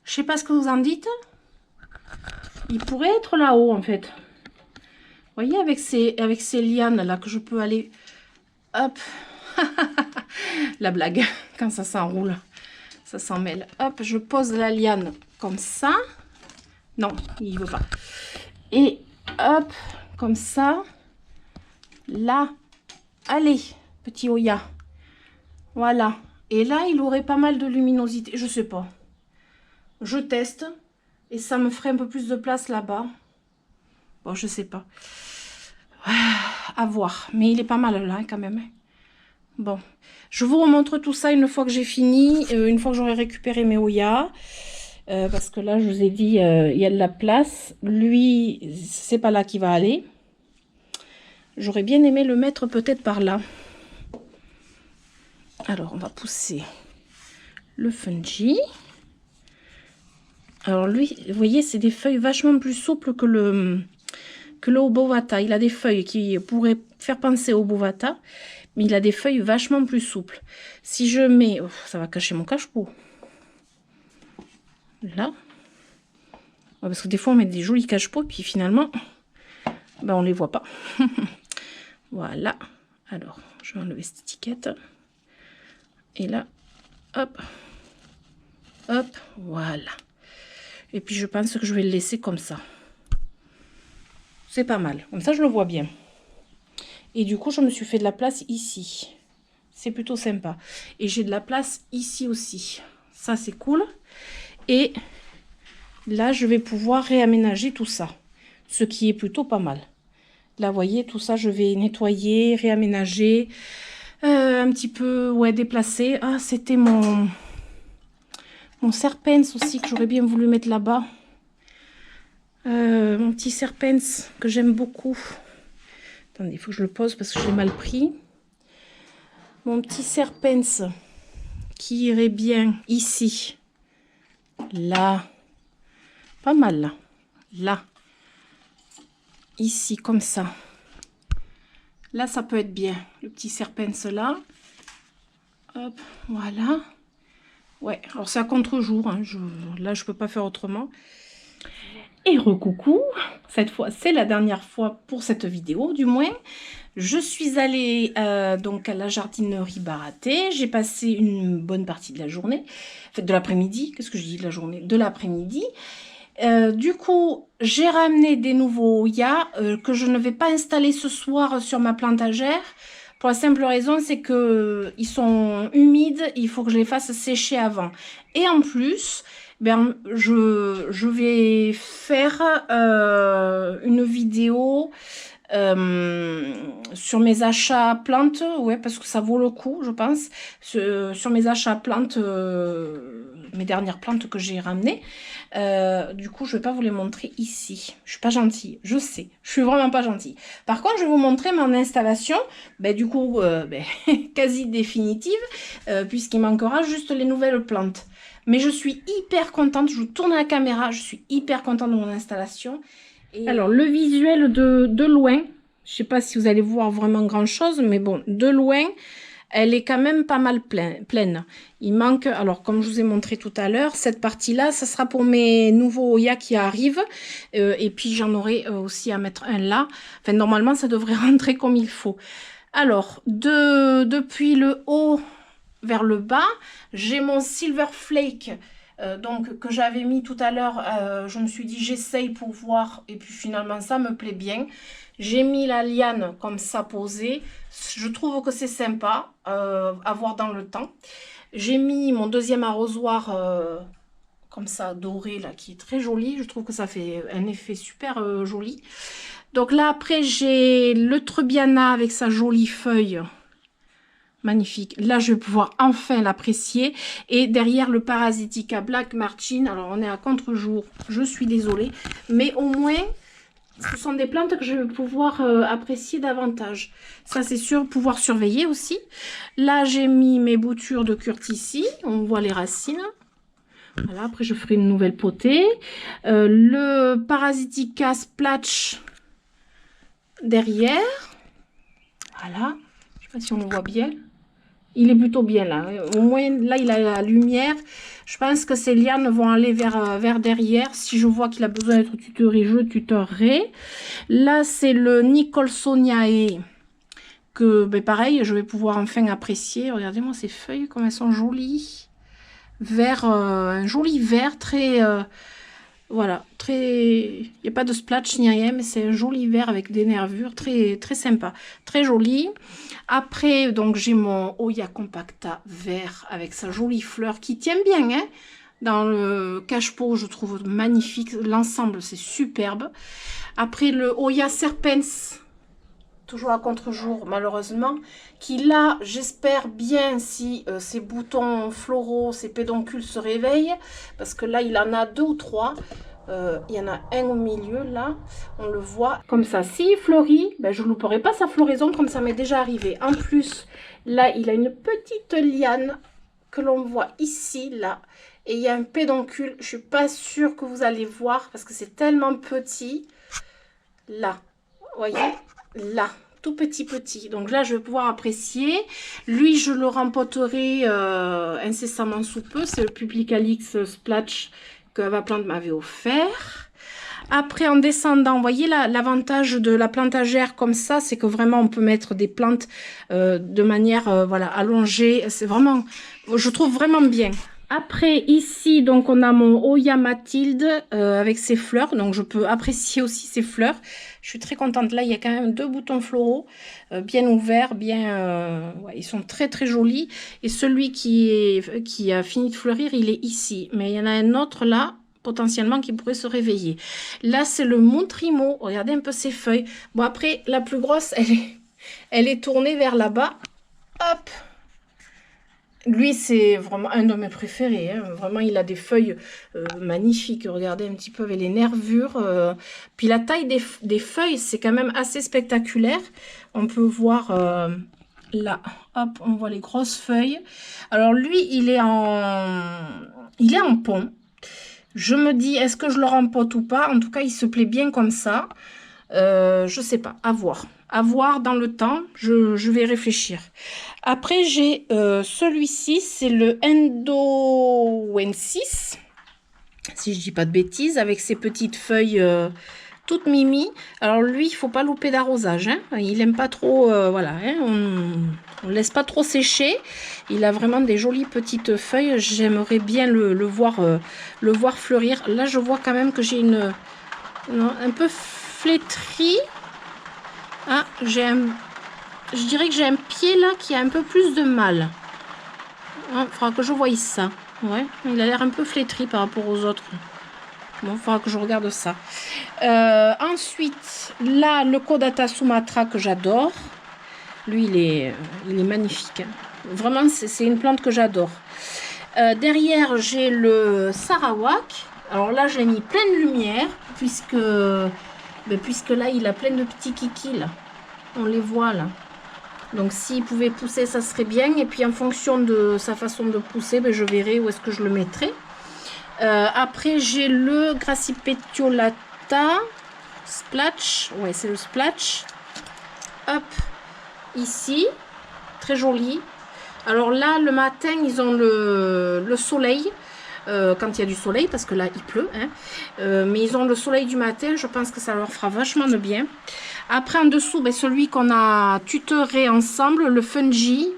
Je sais pas ce que vous en dites, Il pourrait être là-haut, en fait. Vous voyez, avec ces lianes-là que je peux aller... Hop. La blague, quand ça s'enroule, ça s'en mêle. Hop, je pose la liane comme ça. Non, il veut pas. Et hop, comme ça. Là. Allez, petit Oya. Voilà. Et là, il aurait pas mal de luminosité. Je sais pas. Je teste. Et ça me ferait un peu plus de place là-bas. Bon, je sais pas. À voir. Mais il est pas mal là, quand même. Bon. Je vous remontre tout ça une fois que j'ai fini. Une fois que j'aurai récupéré mes Oya. Parce que là, je vous ai dit, il y a de la place. Lui, c'est pas là qu'il va aller. J'aurais bien aimé le mettre peut-être par là. Alors, on va pousser le fungi. Alors lui, vous voyez, c'est des feuilles vachement plus souples que le Obovata. Il a des feuilles qui pourraient faire penser au Obovata, mais il a des feuilles vachement plus souples. Si je mets... Oh, ça va cacher mon cache-pot. Là. Ouais, parce que des fois, on met des jolis cache-pots, puis finalement, ben, on les voit pas. Voilà. Alors, je vais enlever cette étiquette. Et là, hop. Hop, voilà. Et puis, je pense que je vais le laisser comme ça. C'est pas mal. Comme ça, je le vois bien. Et du coup, je me suis fait de la place ici. C'est plutôt sympa. Et j'ai de la place ici aussi. Ça, c'est cool. Et là, je vais pouvoir réaménager tout ça. Ce qui est plutôt pas mal. Là, vous voyez, tout ça, je vais nettoyer, réaménager. Un petit peu, ouais, déplacer. Ah, c'était mon serpens aussi que j'aurais bien voulu mettre là-bas. Mon petit serpens que j'aime beaucoup. Attendez, il faut que je le pose parce que je l'ai mal pris. Mon petit serpens qui irait bien ici. Là. Pas mal là. Là. Ici, comme ça. Là, ça peut être bien. Le petit serpens là. Hop, voilà. Ouais, alors c'est à contre-jour. Hein. Là, je peux pas faire autrement. Et recoucou, cette fois c'est la dernière fois pour cette vidéo du moins. Je suis allée donc à la jardinerie Baraté. J'ai passé une bonne partie de la journée, en fait de l'après-midi. Qu'est-ce que je dis de la journée? De l'après-midi. Du coup, j'ai ramené des nouveaux Oya que je ne vais pas installer ce soir sur ma plantagère. Pour la simple raison, c'est que ils sont humides, il faut que je les fasse sécher avant. Et en plus, ben, je vais faire une vidéo sur mes achats plantes, ouais, parce que ça vaut le coup, je pense, sur mes achats plantes, mes dernières plantes que j'ai ramenées. Du coup, je vais pas vous les montrer ici. Je suis pas gentille, je sais. Je suis vraiment pas gentille. Par contre, je vais vous montrer mon installation, ben, du coup, quasi définitive, puisqu'il manquera juste les nouvelles plantes. Mais je suis hyper contente, je vous tourne la caméra, je suis hyper contente de mon installation. Et alors, le visuel de loin, je sais pas si vous allez voir vraiment grand chose, mais bon, de loin, elle est quand même pas mal pleine. Il manque, alors comme je vous ai montré tout à l'heure, cette partie-là, ça sera pour mes nouveaux Oya qui arrivent. Et puis j'en aurai aussi à mettre un là. Enfin, normalement, ça devrait rentrer comme il faut. Alors, depuis le haut vers le bas, j'ai mon Silver Flake donc que j'avais mis tout à l'heure. Je me suis dit j'essaye pour voir et puis finalement ça me plaît bien. J'ai mis la liane comme ça posée, je trouve que c'est sympa à voir dans le temps. J'ai mis mon deuxième arrosoir comme ça doré là qui est très joli, je trouve que ça fait un effet super joli. Donc là après j'ai le Trubiana avec sa jolie feuille. Magnifique. Là, je vais pouvoir enfin l'apprécier. Et derrière, le Parasitica Black Martin. Alors, on est à contre-jour. Je suis désolée. Mais au moins, ce sont des plantes que je vais pouvoir apprécier davantage. Ça, c'est sûr. Pouvoir surveiller aussi. Là, j'ai mis mes boutures de Curtici. On voit les racines. Voilà. Après, je ferai une nouvelle potée. Le Parasitica Splash derrière. Voilà. Je ne sais pas si on le voit bien. Il est plutôt bien là. Au moins, là, il a la lumière. Je pense que ces lianes vont aller vers derrière. Si je vois qu'il a besoin d'être tutoré, je tutorerai. Là, c'est le Nicholsoniae que, ben, pareil, je vais pouvoir enfin apprécier. Regardez-moi ces feuilles, comme elles sont jolies. Vert, un joli vert, très... voilà, très... Il n'y a pas de splash ni rien, mais c'est un joli vert avec des nervures, très, très sympa, très joli. Après, donc, j'ai mon Oya Compacta vert avec sa jolie fleur qui tient bien, hein. Dans le cache-pot, je trouve magnifique. L'ensemble, c'est superbe. Après, le Oya Serpens, toujours à contre-jour, malheureusement, qui là, j'espère bien si ces boutons floraux, ces pédoncules se réveillent, parce que là, il en a 2 ou 3. Il y en a un au milieu, là, on le voit. Comme ça, s'il fleurit, ben, je ne louperai pas sa floraison, comme ça m'est déjà arrivé. En plus, là, il a une petite liane que l'on voit ici, là. Et il y a un pédoncule, je ne suis pas sûre que vous allez voir, parce que c'est tellement petit. Là, vous voyez, là, tout petit. Donc là, je vais pouvoir apprécier. Lui, je le rempoterai incessamment sous peu. C'est le Publicalix Splash que ma plante m'avait offert. Après, en descendant, vous voyez l'avantage de la plantagère comme ça, c'est que vraiment, on peut mettre des plantes de manière voilà, allongée. C'est vraiment, je trouve vraiment bien. Après, ici, donc, on a mon Oya Mathilde avec ses fleurs. Donc, je peux apprécier aussi ses fleurs. Je suis très contente. Là, il y a quand même 2 boutons floraux bien ouverts, bien... ouais, ils sont très, très jolis. Et celui qui a fini de fleurir, il est ici. Mais il y en a un autre là, potentiellement, qui pourrait se réveiller. Là, c'est le Montrimo. Regardez un peu ses feuilles. Bon, après, la plus grosse, elle est tournée vers là-bas. Hop! Lui, c'est vraiment un de mes préférés. Hein. Vraiment, il a des feuilles magnifiques. Regardez un petit peu avec les nervures. Puis la taille des feuilles, c'est quand même assez spectaculaire. On peut voir là, hop, on voit les grosses feuilles. Alors lui, il est en pont. Je me dis, est-ce que je le rempote ou pas? En tout cas, il se plaît bien comme ça. Je sais pas, à voir. À voir dans le temps, je vais réfléchir. Après, j'ai celui-ci, c'est le Endowensis, si je dis pas de bêtises, avec ses petites feuilles toutes mimi. Alors lui, il faut pas louper d'arrosage. Hein. Il aime pas trop, voilà, hein, on ne laisse pas trop sécher. Il a vraiment des jolies petites feuilles. J'aimerais bien le voir fleurir. Là, je vois quand même que j'ai un peu flétrie. Ah, je dirais que j'ai un pied là qui a un peu plus de mal. Il faudra que je voie ça. Ouais, il a l'air un peu flétri par rapport aux autres. Bon, il faudra que je regarde ça. Ensuite, là, le Kodata Sumatra que j'adore. Lui, il est magnifique. Hein. Vraiment, c'est une plante que j'adore. Derrière, j'ai le Sarawak. Alors là, j'ai mis plein de lumière, puisque là, il a plein de petits kikis, là. On les voit, là. Donc, s'il pouvait pousser, ça serait bien. Et puis, en fonction de sa façon de pousser, je verrai où est-ce que je le mettrai. Après, j'ai le Grassipetiolata Splash. Ouais, c'est le Splash. Hop, ici. Très joli. Alors là, le matin, ils ont le soleil. Quand il y a du soleil, parce que là, il pleut. Hein. Mais ils ont le soleil du matin. Je pense que ça leur fera vachement de bien. Après, en dessous, celui qu'on a tutoré ensemble, le Fungi.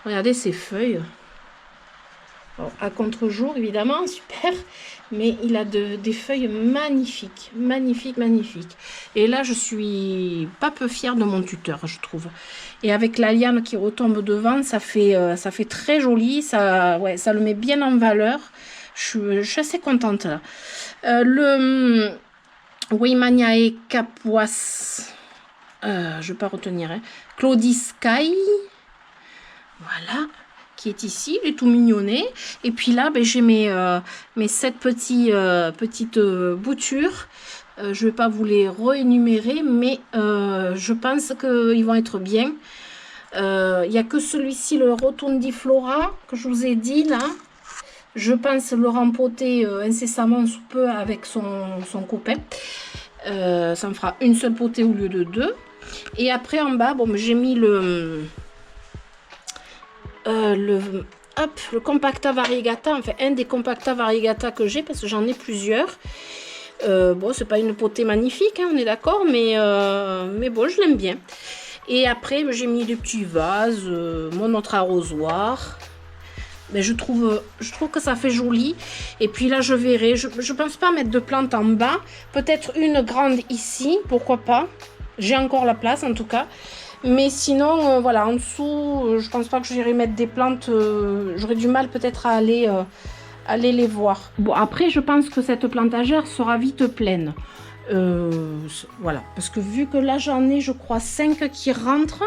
Regardez ces feuilles. Bon, à contre-jour, évidemment, super. Mais il a des feuilles magnifiques. Magnifiques. Et là, je suis pas peu fière de mon tuteur, je trouve. Et avec la liane qui retombe devant, ça fait très joli. Ça le met bien en valeur. Je suis assez contente là. Le Weimaniae Capuas, je ne vais pas retenir, hein. Claudie Sky, voilà, qui est ici, il est tout mignonné. Et puis là, j'ai mes 7 petites boutures. Je ne vais pas vous les réénumérer, mais je pense qu'ils vont être bien. Il n'y a que celui-ci, le Rotundiflora, que je vous ai dit là. Je pense le rempoter incessamment sous peu avec son copain. Ça me fera une seule potée au lieu de 2. Et après en bas, j'ai mis le le compacta variegata, enfin un des compacta variegata que j'ai, parce que j'en ai plusieurs. Bon, c'est pas une potée magnifique, hein, on est d'accord, mais bon, je l'aime bien. Et après, j'ai mis des petits vases, mon autre arrosoir. Mais je trouve que ça fait joli. Et puis là, je verrai. Je pense pas mettre de plantes en bas. Peut-être une grande ici, pourquoi pas. J'ai encore la place, en tout cas. Mais sinon, voilà, en dessous, je pense pas que j'irai mettre des plantes. J'aurais du mal peut-être à aller les voir. Bon, après, je pense que cette plantagère sera vite pleine. Voilà, parce que vu que là, j'en ai, je crois, 5 qui rentrent.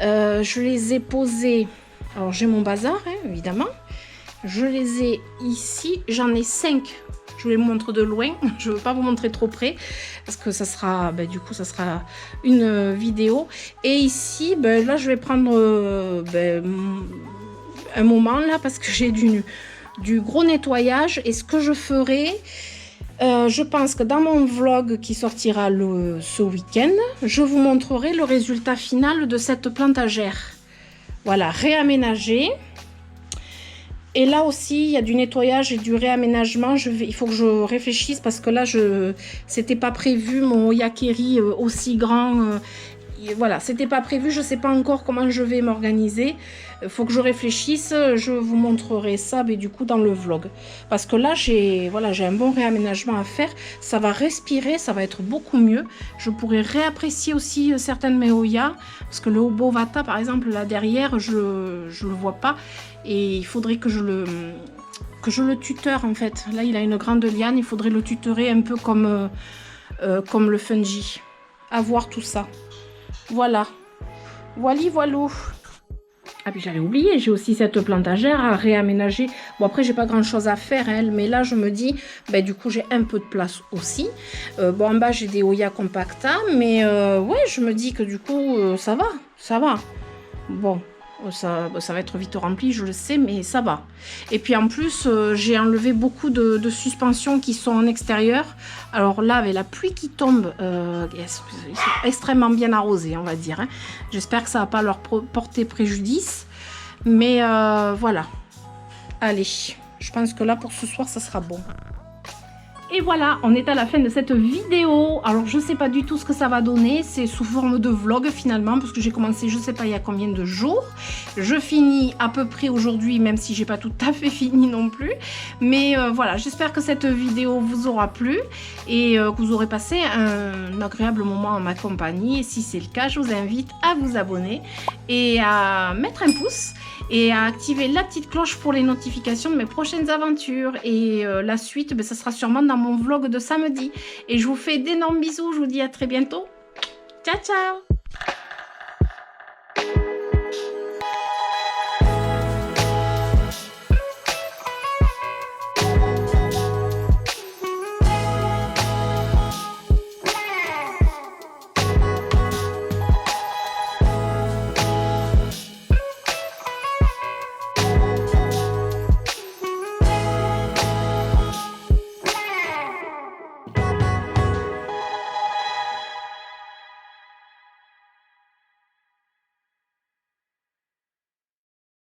Je les ai posés. Alors, j'ai mon bazar, hein, évidemment. Je les ai ici. J'en ai 5. Je vous les montre de loin. Je ne veux pas vous montrer trop près. Parce que ça sera, du coup, ça sera une vidéo. Et ici, là, je vais prendre un moment, là, parce que j'ai du gros nettoyage. Et ce que je ferai... je pense que dans mon vlog qui sortira ce week-end, je vous montrerai le résultat final de cette plantagère. Voilà, réaménagée. Et là aussi, il y a du nettoyage et du réaménagement. Il faut que je réfléchisse parce que là, c'était pas prévu mon yakiri aussi grand. Voilà, c'était pas prévu. Je sais pas encore comment je vais m'organiser. Il faut que je réfléchisse. Je vous montrerai ça, mais du coup dans le vlog. Parce que là, j'ai un bon réaménagement à faire. Ça va respirer, ça va être beaucoup mieux. Je pourrais réapprécier aussi certaines Meoya. Parce que le Obovata, par exemple, là derrière, je le vois pas. Et il faudrait que je le tuteur en fait. Là, il a une grande liane. Il faudrait le tutorer un peu comme le fungi. À voir tout ça. Voilà. Voilou. Ah puis j'avais oublié, j'ai aussi cette plantagère à réaménager. Bon après j'ai pas grand chose à faire elle, mais là je me dis, du coup j'ai un peu de place aussi. Bon en bas j'ai des Oya compacta, mais ouais je me dis que du coup ça va. Bon. Ça va être vite rempli, je le sais, mais ça va. Et puis en plus, j'ai enlevé beaucoup de suspensions qui sont en extérieur. Alors là, avec la pluie qui tombe, ils sont extrêmement bien arrosés, on va dire. Hein. J'espère que ça ne va pas leur porter préjudice. Mais voilà. Allez, je pense que là, pour ce soir, ça sera bon. Et voilà, on est à la fin de cette vidéo. Alors, je ne sais pas du tout ce que ça va donner. C'est sous forme de vlog finalement, parce que j'ai commencé, je ne sais pas il y a combien de jours. Je finis à peu près aujourd'hui, même si j'ai pas tout à fait fini non plus. Mais voilà, j'espère que cette vidéo vous aura plu et que vous aurez passé un agréable moment en ma compagnie. Et si c'est le cas, je vous invite à vous abonner et à mettre un pouce et à activer la petite cloche pour les notifications de mes prochaines aventures. Et la suite, ça sera sûrement dans mon vlog de samedi. Et je vous fais d'énormes bisous, je vous dis à très bientôt. Ciao, ciao!